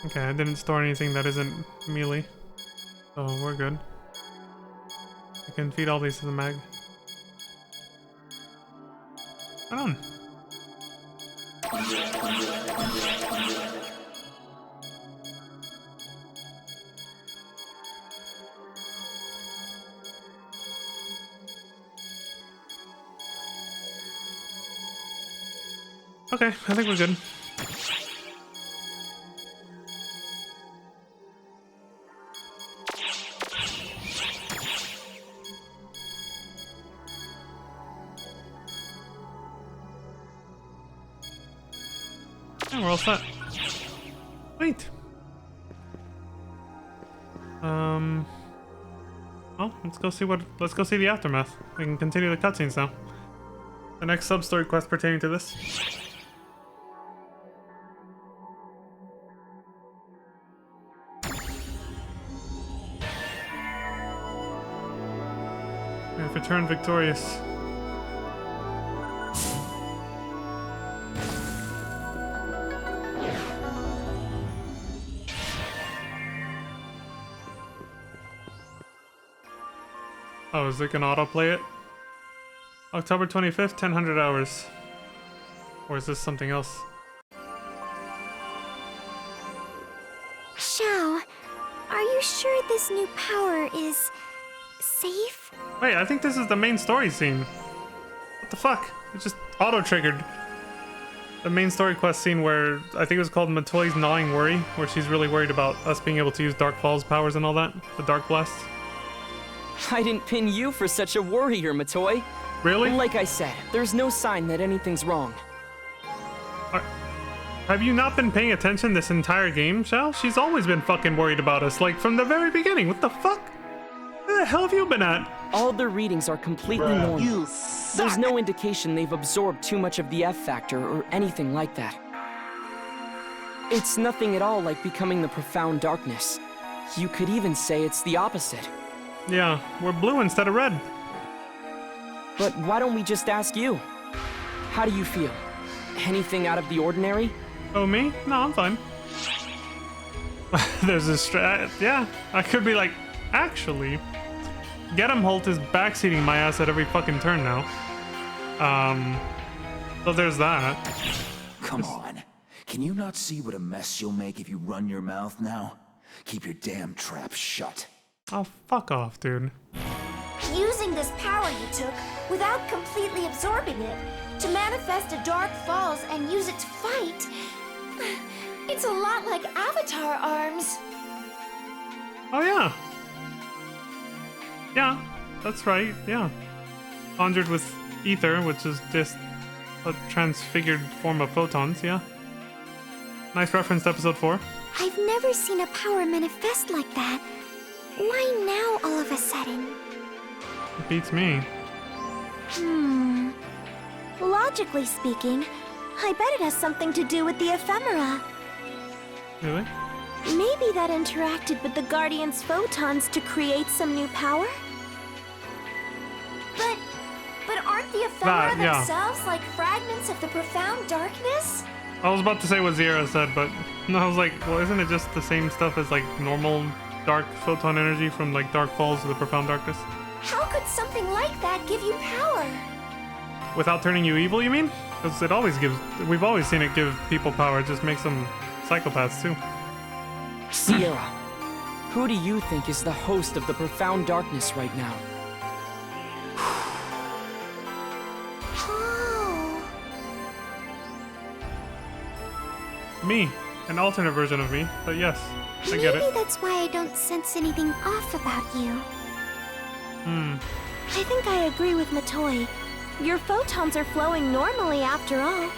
Okay, I didn't store anything that isn't melee. So we're good. I can feed all these to the mag. Right on. Okay, I think we're good. Yeah, we're all set. Wait. Well, let's go see the aftermath. We can continue the cutscenes now. The next sub-story quest pertaining to this. Return victorious. Oh, is it gonna autoplay it? October 25th, 1000 hours. Or is this something else? Xiao, are you sure this new power is safe? Wait, I think this is the main story scene. What the fuck? It just auto-triggered. The main story quest scene where, I think it was called Matoi's Gnawing Worry, where she's really worried about us being able to use Dark Falls powers and all that. The Dark Blasts. I didn't pin you for such a worrier, Matoi. Really? Like I said, there's no sign that anything's wrong. Have you not been paying attention this entire game, Xiao? She's always been fucking worried about us, like from the very beginning. What the fuck? Where the hell have you been at? All the readings are completely normal. There's no indication they've absorbed too much of the F factor or anything like that. It's nothing at all like becoming the profound darkness. You could even say it's the opposite. Yeah, we're blue instead of red. But why don't we just ask you? How do you feel? Anything out of the ordinary? Oh, me? No, I'm fine. There's a yeah, I could be like, actually, Get 'em Holt is backseating my ass at every fucking turn now. So there's that. Come on. Can you not see what a mess you'll make if you run your mouth now? Keep your damn trap shut. Oh, fuck off, dude. Using this power you took without completely absorbing it to manifest a Dark Falls and use it to fight. It's a lot like Avatar arms. Oh, yeah. Yeah, that's right, yeah. Conjured with ether, which is just a transfigured form of photons, yeah. Nice reference to episode 4. I've never seen a power manifest like that. Why now all of a sudden? It beats me. Logically speaking, I bet it has something to do with the ephemera. Really? Maybe that interacted with the Guardian's photons to create some new power? But aren't the ephemera yeah. themselves like fragments of the profound darkness? I was about to say what Zira said, but no, I was like, well, isn't it just the same stuff as like normal dark photon energy from like Dark Falls to the Profound Darkness? How could something like that give you power? Without turning you evil, you mean? Because it always gives, we've always seen it give people power, it just makes them psychopaths too. Sierra, who do you think is the host of the Profound Darkness right now? Oh. Me. An alternate version of me, but yes, I get Maybe it. that's why I don't sense anything off about you. I think I agree with Matoi. Your photons are flowing normally after all.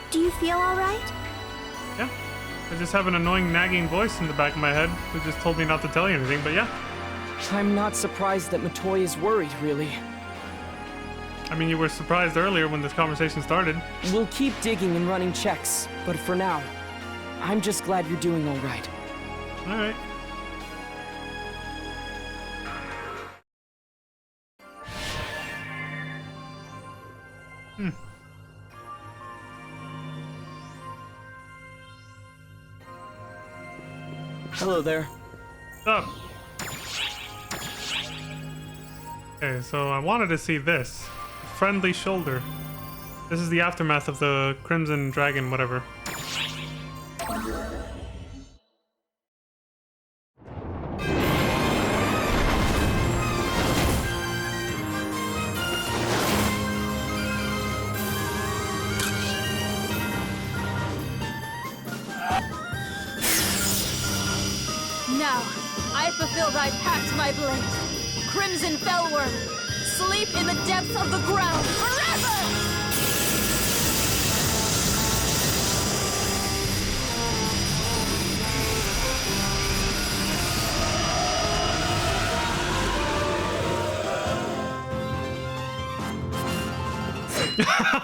Do you feel alright? Yeah. I just have an annoying nagging voice in the back of my head who just told me not to tell you anything, but yeah. I'm not surprised that Matoi is worried, really. I mean, you were surprised earlier when this conversation started. We'll keep digging and running checks, but for now, I'm just glad you're doing all right. All right. Hello there. What's up? Okay, so I wanted to see this. Friendly shoulder. This is the aftermath of the Crimson Dragon, whatever. Now, I fulfill thy pact, my blade. Crimson Fellworm, sleep in the depths of the ground forever!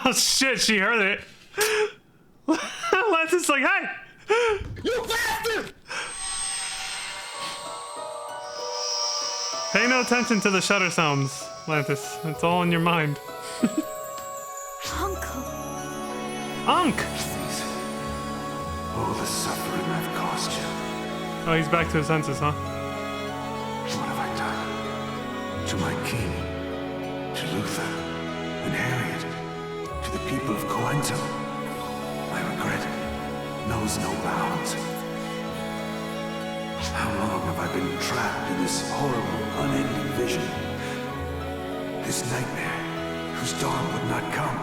Oh shit, she heard it. Let's just like, hey! You bastard! Pay no attention to the shutter sounds. Lantis. It's all in your mind. Uncle. Unc! All the suffering I've caused you. Oh, he's back to his senses, huh? What have I done? To my king, to Luther, and Harriet, to the people of Coento. My regret knows no bounds. How long have I been trapped in this horrible, unending vision? This nightmare whose dawn would not come.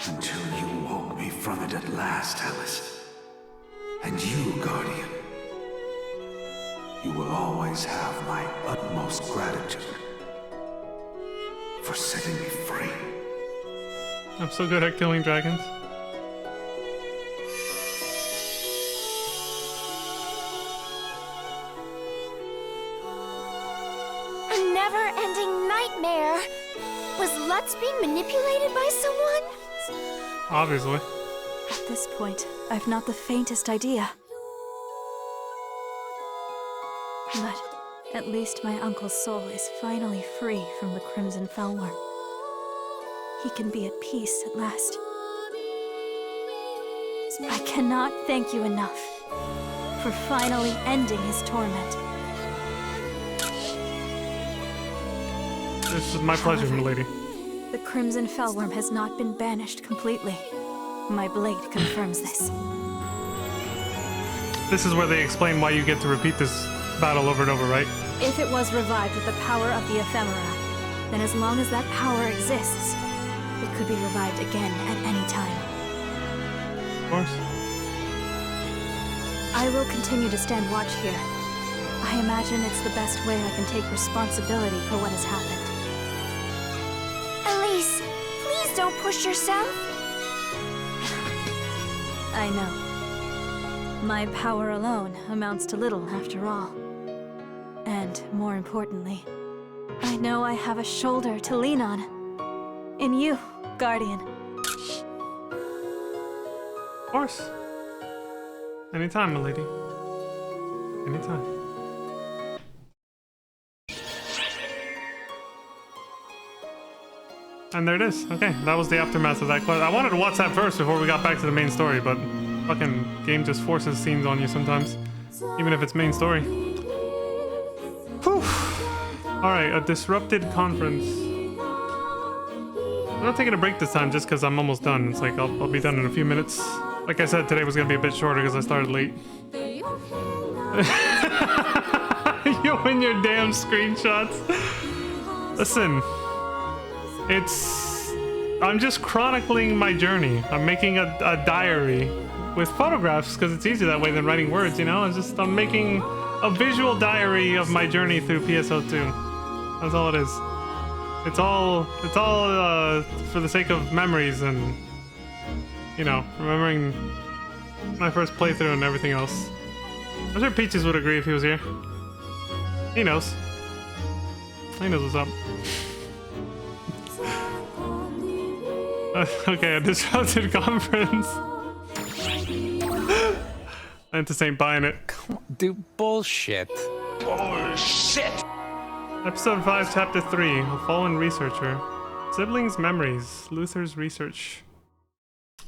Until you woke me from it at last, Alice. And you, Guardian. You will always have my utmost gratitude for setting me free. I'm so good at killing dragons. A never-ending nightmare. Was Lutz being manipulated by someone? Obviously. At this point, I've not the faintest idea. But at least my uncle's soul is finally free from the Crimson Fellworm. He can be at peace at last. I cannot thank you enough for finally ending his torment. This is my pleasure, milady. The Crimson Fellworm has not been banished completely. My blade confirms this. This is where they explain why you get to repeat this battle over and over, right? If it was revived with the power of the ephemera, then as long as that power exists, it could be revived again at any time. Of course. I will continue to stand watch here. I imagine it's the best way I can take responsibility for what has happened. Elise, please don't push yourself. I know. My power alone amounts to little after all. And more importantly, I know I have a shoulder to lean on. In you, Guardian. Of course. Anytime, milady. Anytime. And there it is. Okay, that was the aftermath of that quest. I wanted to watch that first before we got back to the main story, but fucking game just forces scenes on you sometimes, even if it's main story. Whew. Alright, a disrupted conference. I'm not taking a break this time just because I'm almost done. It's like I'll be done in a few minutes. Like I said, today was going to be a bit shorter because I started late. You and your damn screenshots. Listen, I'm just chronicling my journey. I'm making a diary with photographs because it's easier that way than writing words, you know? I'm making a visual diary of my journey through PSO2. That's all it is. It's all for the sake of memories and, you know, remembering my first playthrough and everything else. I'm sure Peaches would agree if he was here. He knows. He knows what's up. Okay, a disrupted conference. Mantis ain't buying it. Do bullshit. Bullshit! Episode 5, Chapter 3, A Fallen Researcher. Siblings' Memories, Luther's Research.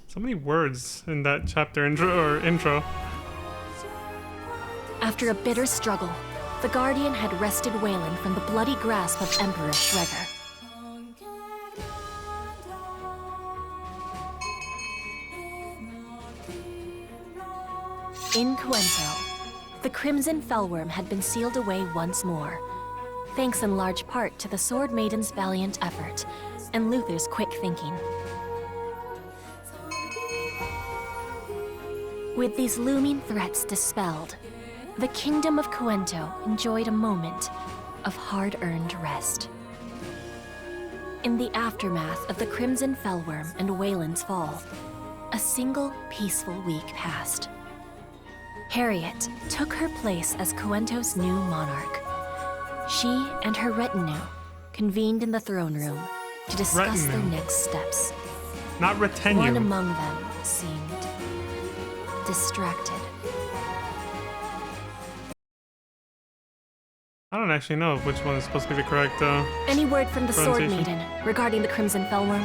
So many words in that chapter intro. After a bitter struggle, the Guardian had wrested Wayland from the bloody grasp of Emperor Schreger. In Coento, the Crimson Fellworm had been sealed away once more, thanks in large part to the Sword Maiden's valiant effort and Luther's quick thinking. With these looming threats dispelled, the Kingdom of Coento enjoyed a moment of hard-earned rest. In the aftermath of the Crimson Fellworm and Wayland's fall, a single peaceful week passed. Harriet took her place as Coento's new monarch. She and her retinue convened in the throne room to discuss their next steps. Not retinue. One among them seemed distracted. I don't actually know which one is supposed to be the correct, Any word from the Sword pronunciation. Maiden regarding the Crimson Fellworm?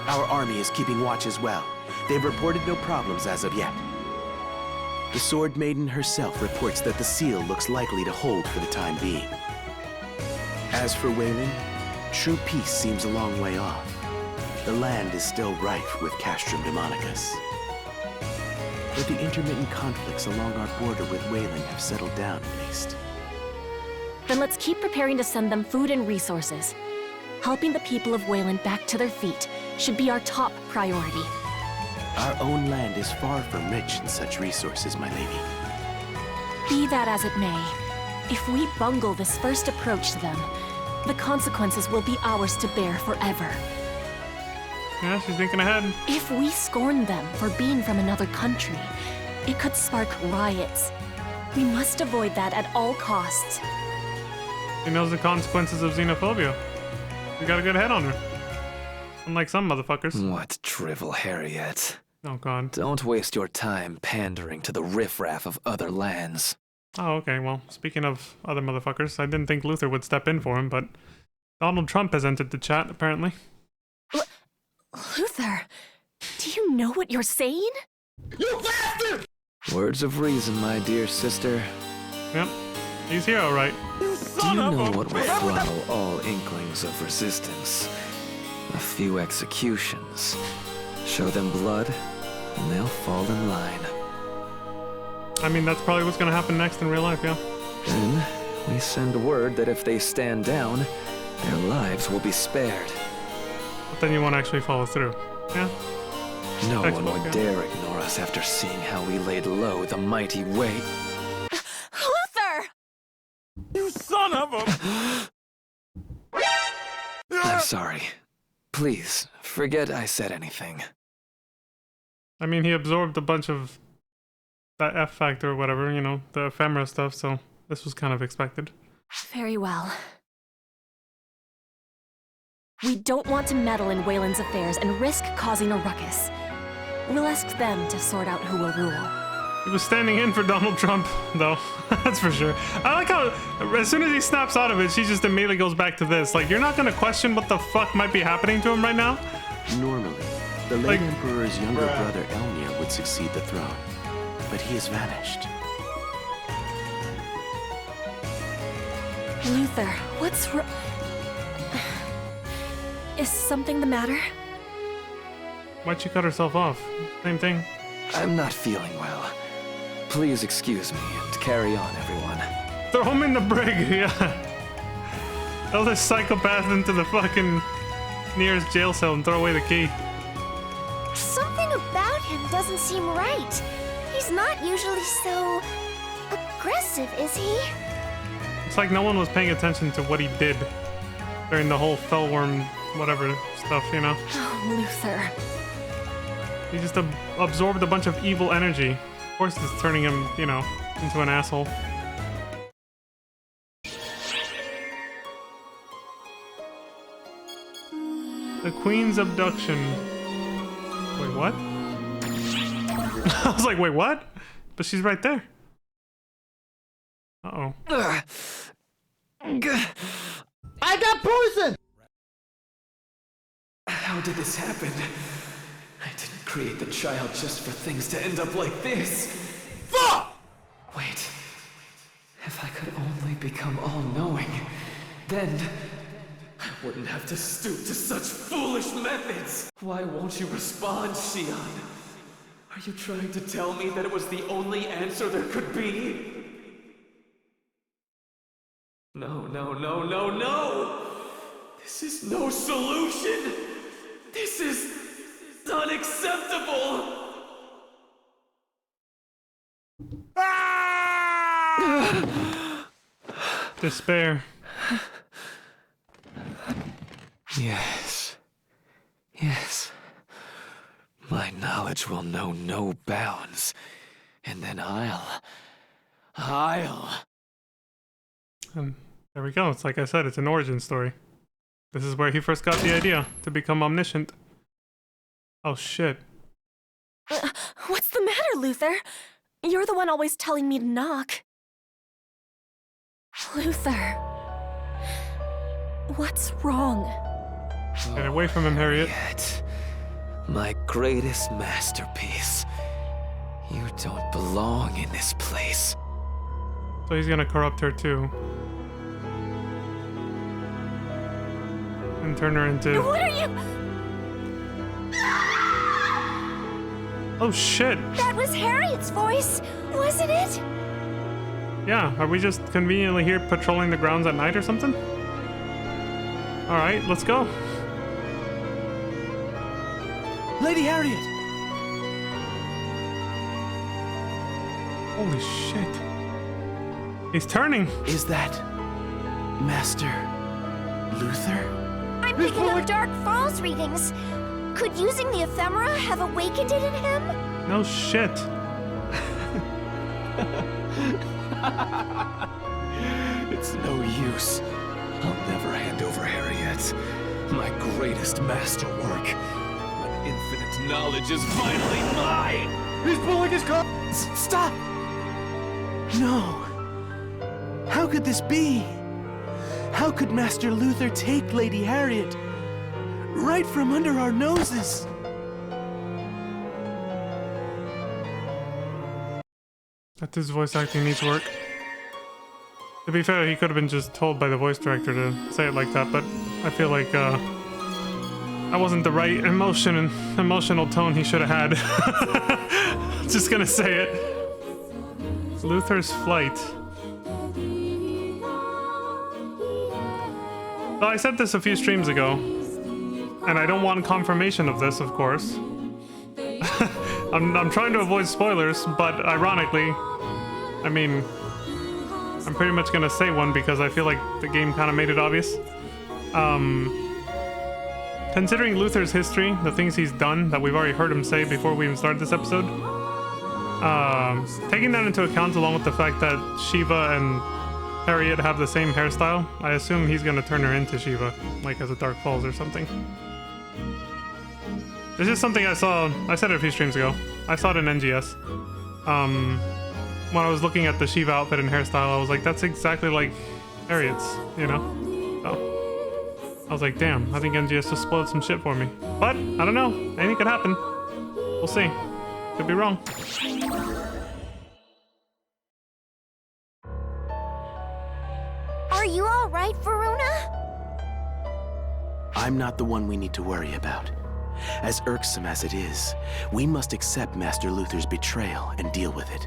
Our army is keeping watch as well. They've reported no problems as of yet. The Sword Maiden herself reports that the seal looks likely to hold for the time being. As for Wayland, true peace seems a long way off. The land is still rife with Castrum Demonicus. But the intermittent conflicts along our border with Wayland have settled down at least. Then let's keep preparing to send them food and resources. Helping the people of Wayland back to their feet should be our top priority. Our own land is far from rich in such resources, my lady. Be that as it may, if we bungle this first approach to them, the consequences will be ours to bear forever. Yeah, she's thinking ahead. If we scorn them for being from another country, it could spark riots. We must avoid that at all costs. She knows the consequences of xenophobia. We got a good head on her. Unlike some motherfuckers. What drivel, Harriet. Oh, God. Don't waste your time pandering to the riffraff of other lands. Oh, okay. Well, speaking of other motherfuckers, I didn't think Luther would step in for him, but Donald Trump has entered the chat, apparently. Luther, do you know what you're saying? You bastard! Words of reason, my dear sister. Yep. He's here, all right. Do you know what will throttle all inklings of resistance? A few executions. Show them blood, and they'll fall in line. I mean, that's probably what's gonna happen next in real life, yeah. Then, we send word that if they stand down, their lives will be spared. But then you won't actually follow through. Yeah. No one Textbook, would yeah. dare ignore us after seeing how we laid low the mighty Wei. Luther! You son of a... I'm sorry. Please, forget I said anything. I mean, he absorbed a bunch of that F factor or whatever, you know, the ephemera stuff, so this was kind of expected. Very well. We don't want to meddle in Wayland's affairs and risk causing a ruckus. We'll ask them to sort out who will rule. He was standing in for Donald Trump, though. That's for sure. I like how, as soon as he snaps out of it, she just immediately goes back to this. Like, you're not gonna question what the fuck might be happening to him right now? Normally, the late Emperor's younger brother Elnir would succeed the throne, but he has vanished. Luther, what's Is something the matter? Why'd she cut herself off? Same thing. I'm not feeling well. Please excuse me and carry on, everyone. Throw him in the brig, yeah. Throw this psychopath into the fucking nearest jail cell and throw away the key. Something about him doesn't seem right. He's not usually so aggressive, is he? It's like no one was paying attention to what he did during the whole Fellworm whatever stuff, you know? Oh, Luther. He just absorbed a bunch of evil energy. Of course it's turning him, you know, into an asshole. The Queen's abduction. Wait, what? I was like, wait, what? But she's right there. Uh-oh. I got poison! How did this happen? I didn't create the child just for things to end up like this. Fuck! Wait. If I could only become all-knowing, then I wouldn't have to stoop to such foolish methods. Why won't you respond, Xion? Are you trying to tell me that it was the only answer there could be? No, no, no, no, no! This is no solution! This is unacceptable! Despair. Yes. Yes. My knowledge will know no bounds. And then I'll... And there we go. It's like I said, it's an origin story. This is where he first got the idea to become omniscient. Oh shit. What's the matter, Luther? You're the one always telling me to knock. Luther. What's wrong? Get away from him, Harriet. Harriet, my greatest masterpiece. You don't belong in this place. So he's gonna corrupt her too. And turn her into... What are you? Oh shit! That was Harriet's voice, wasn't it? Yeah, are we just conveniently here patrolling the grounds at night or something? Alright, let's go. Lady Harriet! Holy shit. He's turning! Is that Master Luther? I'm picking up Dark Falls readings. Could using the ephemera have awakened it in him? No shit. It's no use. I'll never hand over Harriet, my greatest masterwork, when infinite knowledge is finally mine! He's pulling his car! Stop! No. How could this be? How could Master Luther take Lady Harriet right from under our noses? That his voice acting needs work. To be fair, he could have been just told by the voice director to say it like that, but I feel like that wasn't the right emotional tone he should have had. Just gonna say it. Luther's flight. Well, I said this a few streams ago, and I don't want confirmation of this, of course. I'm trying to avoid spoilers, but ironically, I mean, I'm pretty much gonna say one because I feel like the game kind of made it obvious. Considering Luther's history, the things he's done that we've already heard him say before we even started this episode, taking that into account along with the fact that Shiva and Harriet have the same hairstyle, I assume he's gonna turn her into Shiva, like as a Dark Falls or something. This is something I saw, I said it a few streams ago. I saw it in NGS. When I was looking at the Shiva outfit and hairstyle, I was like, that's exactly like Harriet's, you know? So, I was like, damn, I think NGS just spoiled some shit for me. But, I don't know, anything could happen. We'll see. Could be wrong. Are you all right, Varuna? I'm not the one we need to worry about. As irksome as it is, we must accept Master Luther's betrayal and deal with it.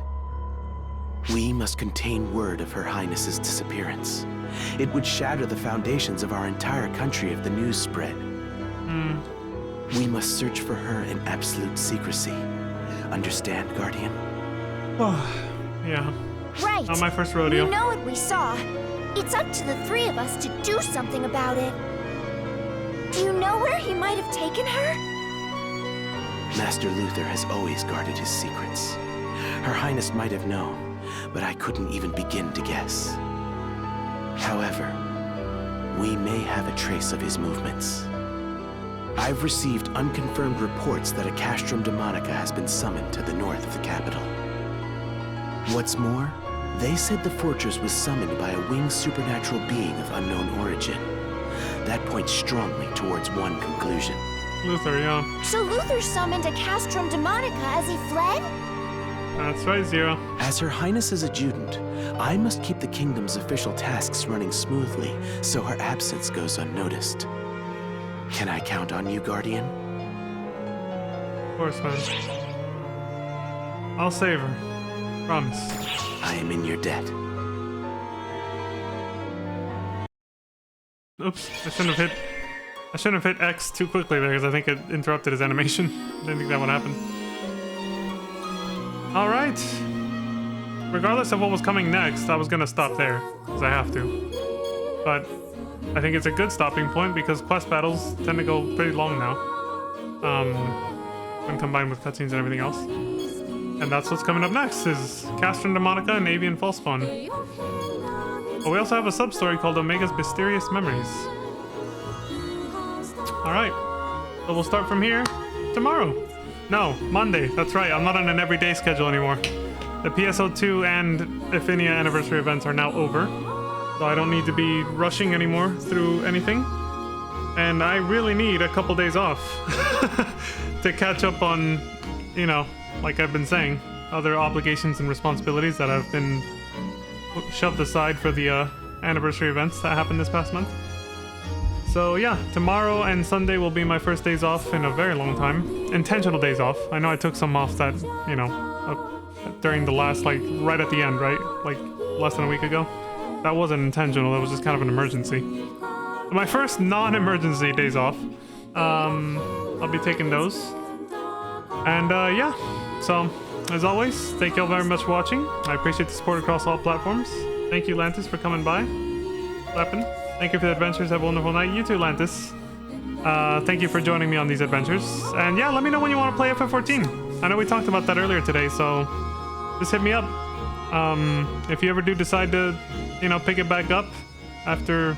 We must contain word of Her Highness's disappearance. It would shatter the foundations of our entire country if the news spread. We must search for her in absolute secrecy. Understand, Guardian? Oh, yeah. Right. Not my first rodeo. We know what we saw. It's up to the three of us to do something about it. Do you know where he might have taken her? Master Luther has always guarded his secrets. Her Highness might have known, but I couldn't even begin to guess. However, we may have a trace of his movements. I've received unconfirmed reports that a castrum demonica has been summoned to the north of the capital. What's more, they said the fortress was summoned by a winged supernatural being of unknown origin. That points strongly towards one conclusion. Luther, yeah. So Luther summoned a castrum demonica as he fled? That's right, Zero. As Her Highness's adjutant, I must keep the kingdom's official tasks running smoothly so her absence goes unnoticed. Can I count on you, Guardian? Of course, man. I'll save her. Promise. I am in your debt. Oops, I shouldn't have hit X too quickly there because I think it interrupted his animation. Didn't think that would happen. Alright. Regardless of what was coming next, I was gonna stop there, because I have to. But I think it's a good stopping point because quest battles tend to go pretty long now. When combined with cutscenes and everything else. And that's what's coming up next, is Castron Demonica and Avian Falspawn. But we also have a sub-story called Omega's Mysterious Memories. Alright. So we'll start from here tomorrow. No, Monday. That's right, I'm not on an everyday schedule anymore. The PSO2 and Affinia anniversary events are now over. so I don't need to be rushing anymore through anything. And I really need a couple days off to catch up on, you know, like I've been saying, other obligations and responsibilities that have been shoved aside for the anniversary events that happened this past month. So yeah, tomorrow and Sunday will be my first days off in a very long time. Intentional days off. I know I took some off that, you know, during the last, like, right at the end, right? Like, less than a week ago. That wasn't intentional, that was just kind of an emergency. My first non-emergency days off. I'll be taking those. And yeah, so as always, thank you all very much for watching. I appreciate the support across all platforms. Thank you, Lantis, for coming by. Weapon. Thank you for the adventures. Have a wonderful night. You too, Lantis. Thank you for joining me on these adventures. And yeah, let me know when you want to play FF14. I know we talked about that earlier today, so just hit me up. If you ever do decide to, you know, pick it back up after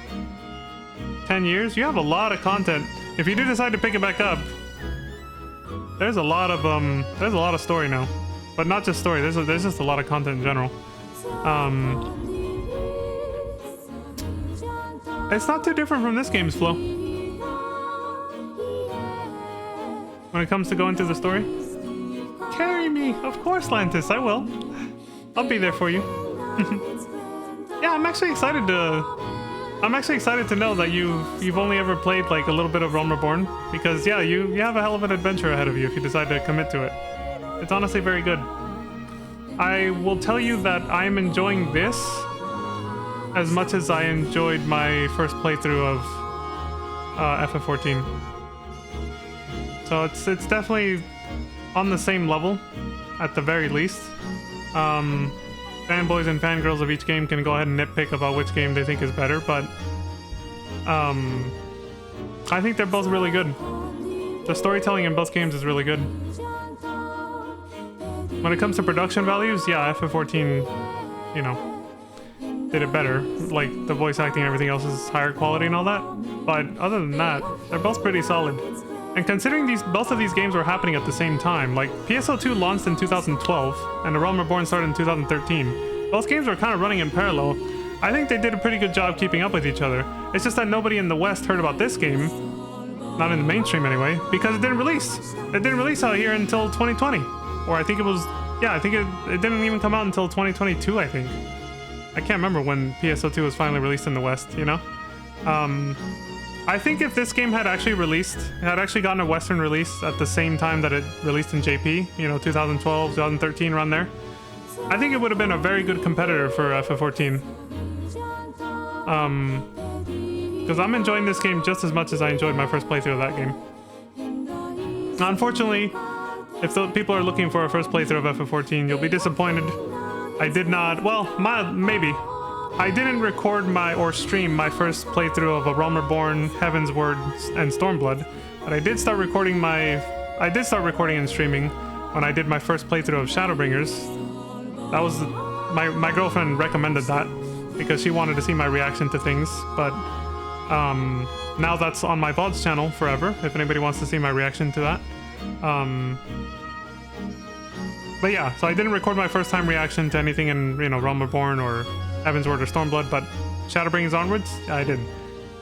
10 years, you have a lot of content. If you do decide to pick it back up, there's a lot of story now, but not just story. There's just a lot of content in general. It's not too different from this game's flow when it comes to going through the story. Carry me, of course, Lantis. I will. I'll be there for you. Yeah, I'm actually excited to know that you've only ever played like a little bit of Realm Reborn, because yeah, you have a hell of an adventure ahead of you if you decide to commit to it. It's honestly very good. I will tell you that I'm enjoying this as much as I enjoyed my first playthrough of FF14. So it's definitely on the same level, at the very least. Fanboys and fangirls of each game can go ahead and nitpick about which game they think is better, but I think they're both really good. The storytelling in both games is really good. When it comes to production values, yeah, FF14, you know, did it better. Like, the voice acting and everything else is higher quality and all that. But other than that, they're both pretty solid. And considering both of these games were happening at the same time, like PSO2 launched in 2012 and The Realm Reborn started in 2013. Both games were kind of running in parallel. I think they did a pretty good job keeping up with each other. It's just that nobody in the West heard about this game, not in the mainstream anyway, because it didn't release. It didn't release out here until 2020. Or I think it was, yeah, I think it didn't even come out until 2022, I think. I can't remember when PSO2 was finally released in the West, you know? I think if this game had actually gotten a Western release at the same time that it released in JP, you know, 2012, 2013, around there, I think it would have been a very good competitor for FF14. Because I'm enjoying this game just as much as I enjoyed my first playthrough of that game. Unfortunately, if the people are looking for a first playthrough of FF14, you'll be disappointed. I did not, well, maybe. I didn't record or stream my first playthrough of A Realm Reborn, Heaven's Word, and Stormblood, but I did start recording and streaming when I did my first playthrough of Shadowbringers. That was my girlfriend recommended that because she wanted to see my reaction to things, but now that's on my VODs channel forever if anybody wants to see my reaction to that. But yeah, so I didn't record my first time reaction to anything in, you know, Realm Reborn or Heaven's Word or Stormblood, but Shadowbringers onwards, yeah, I did.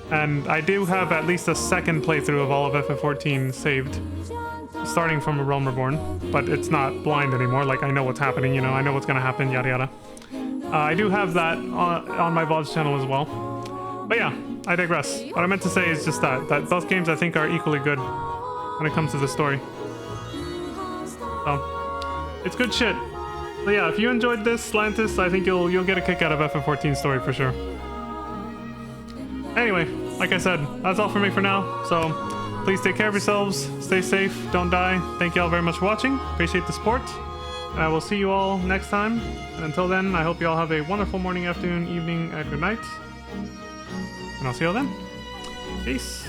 And I do have at least a second playthrough of all of FF14 saved, starting from A Realm Reborn, but it's not blind anymore, like I know what's happening, you know, I know what's gonna happen, yada yada. I do have that on my VODs channel as well. But yeah, I digress. What I meant to say is just that both games I think are equally good when it comes to the story. So, it's good shit. So yeah, if you enjoyed this, Lantis, I think you'll get a kick out of FF14 story for sure. Anyway, like I said, that's all for me for now. So please take care of yourselves, stay safe, don't die. Thank you all very much for watching. Appreciate the support. And I will see you all next time. And until then, I hope you all have a wonderful morning, afternoon, evening, and good night. And I'll see you all then. Peace.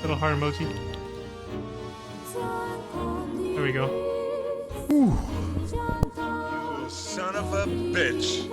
Little heart emoji. There we go. You son of a bitch.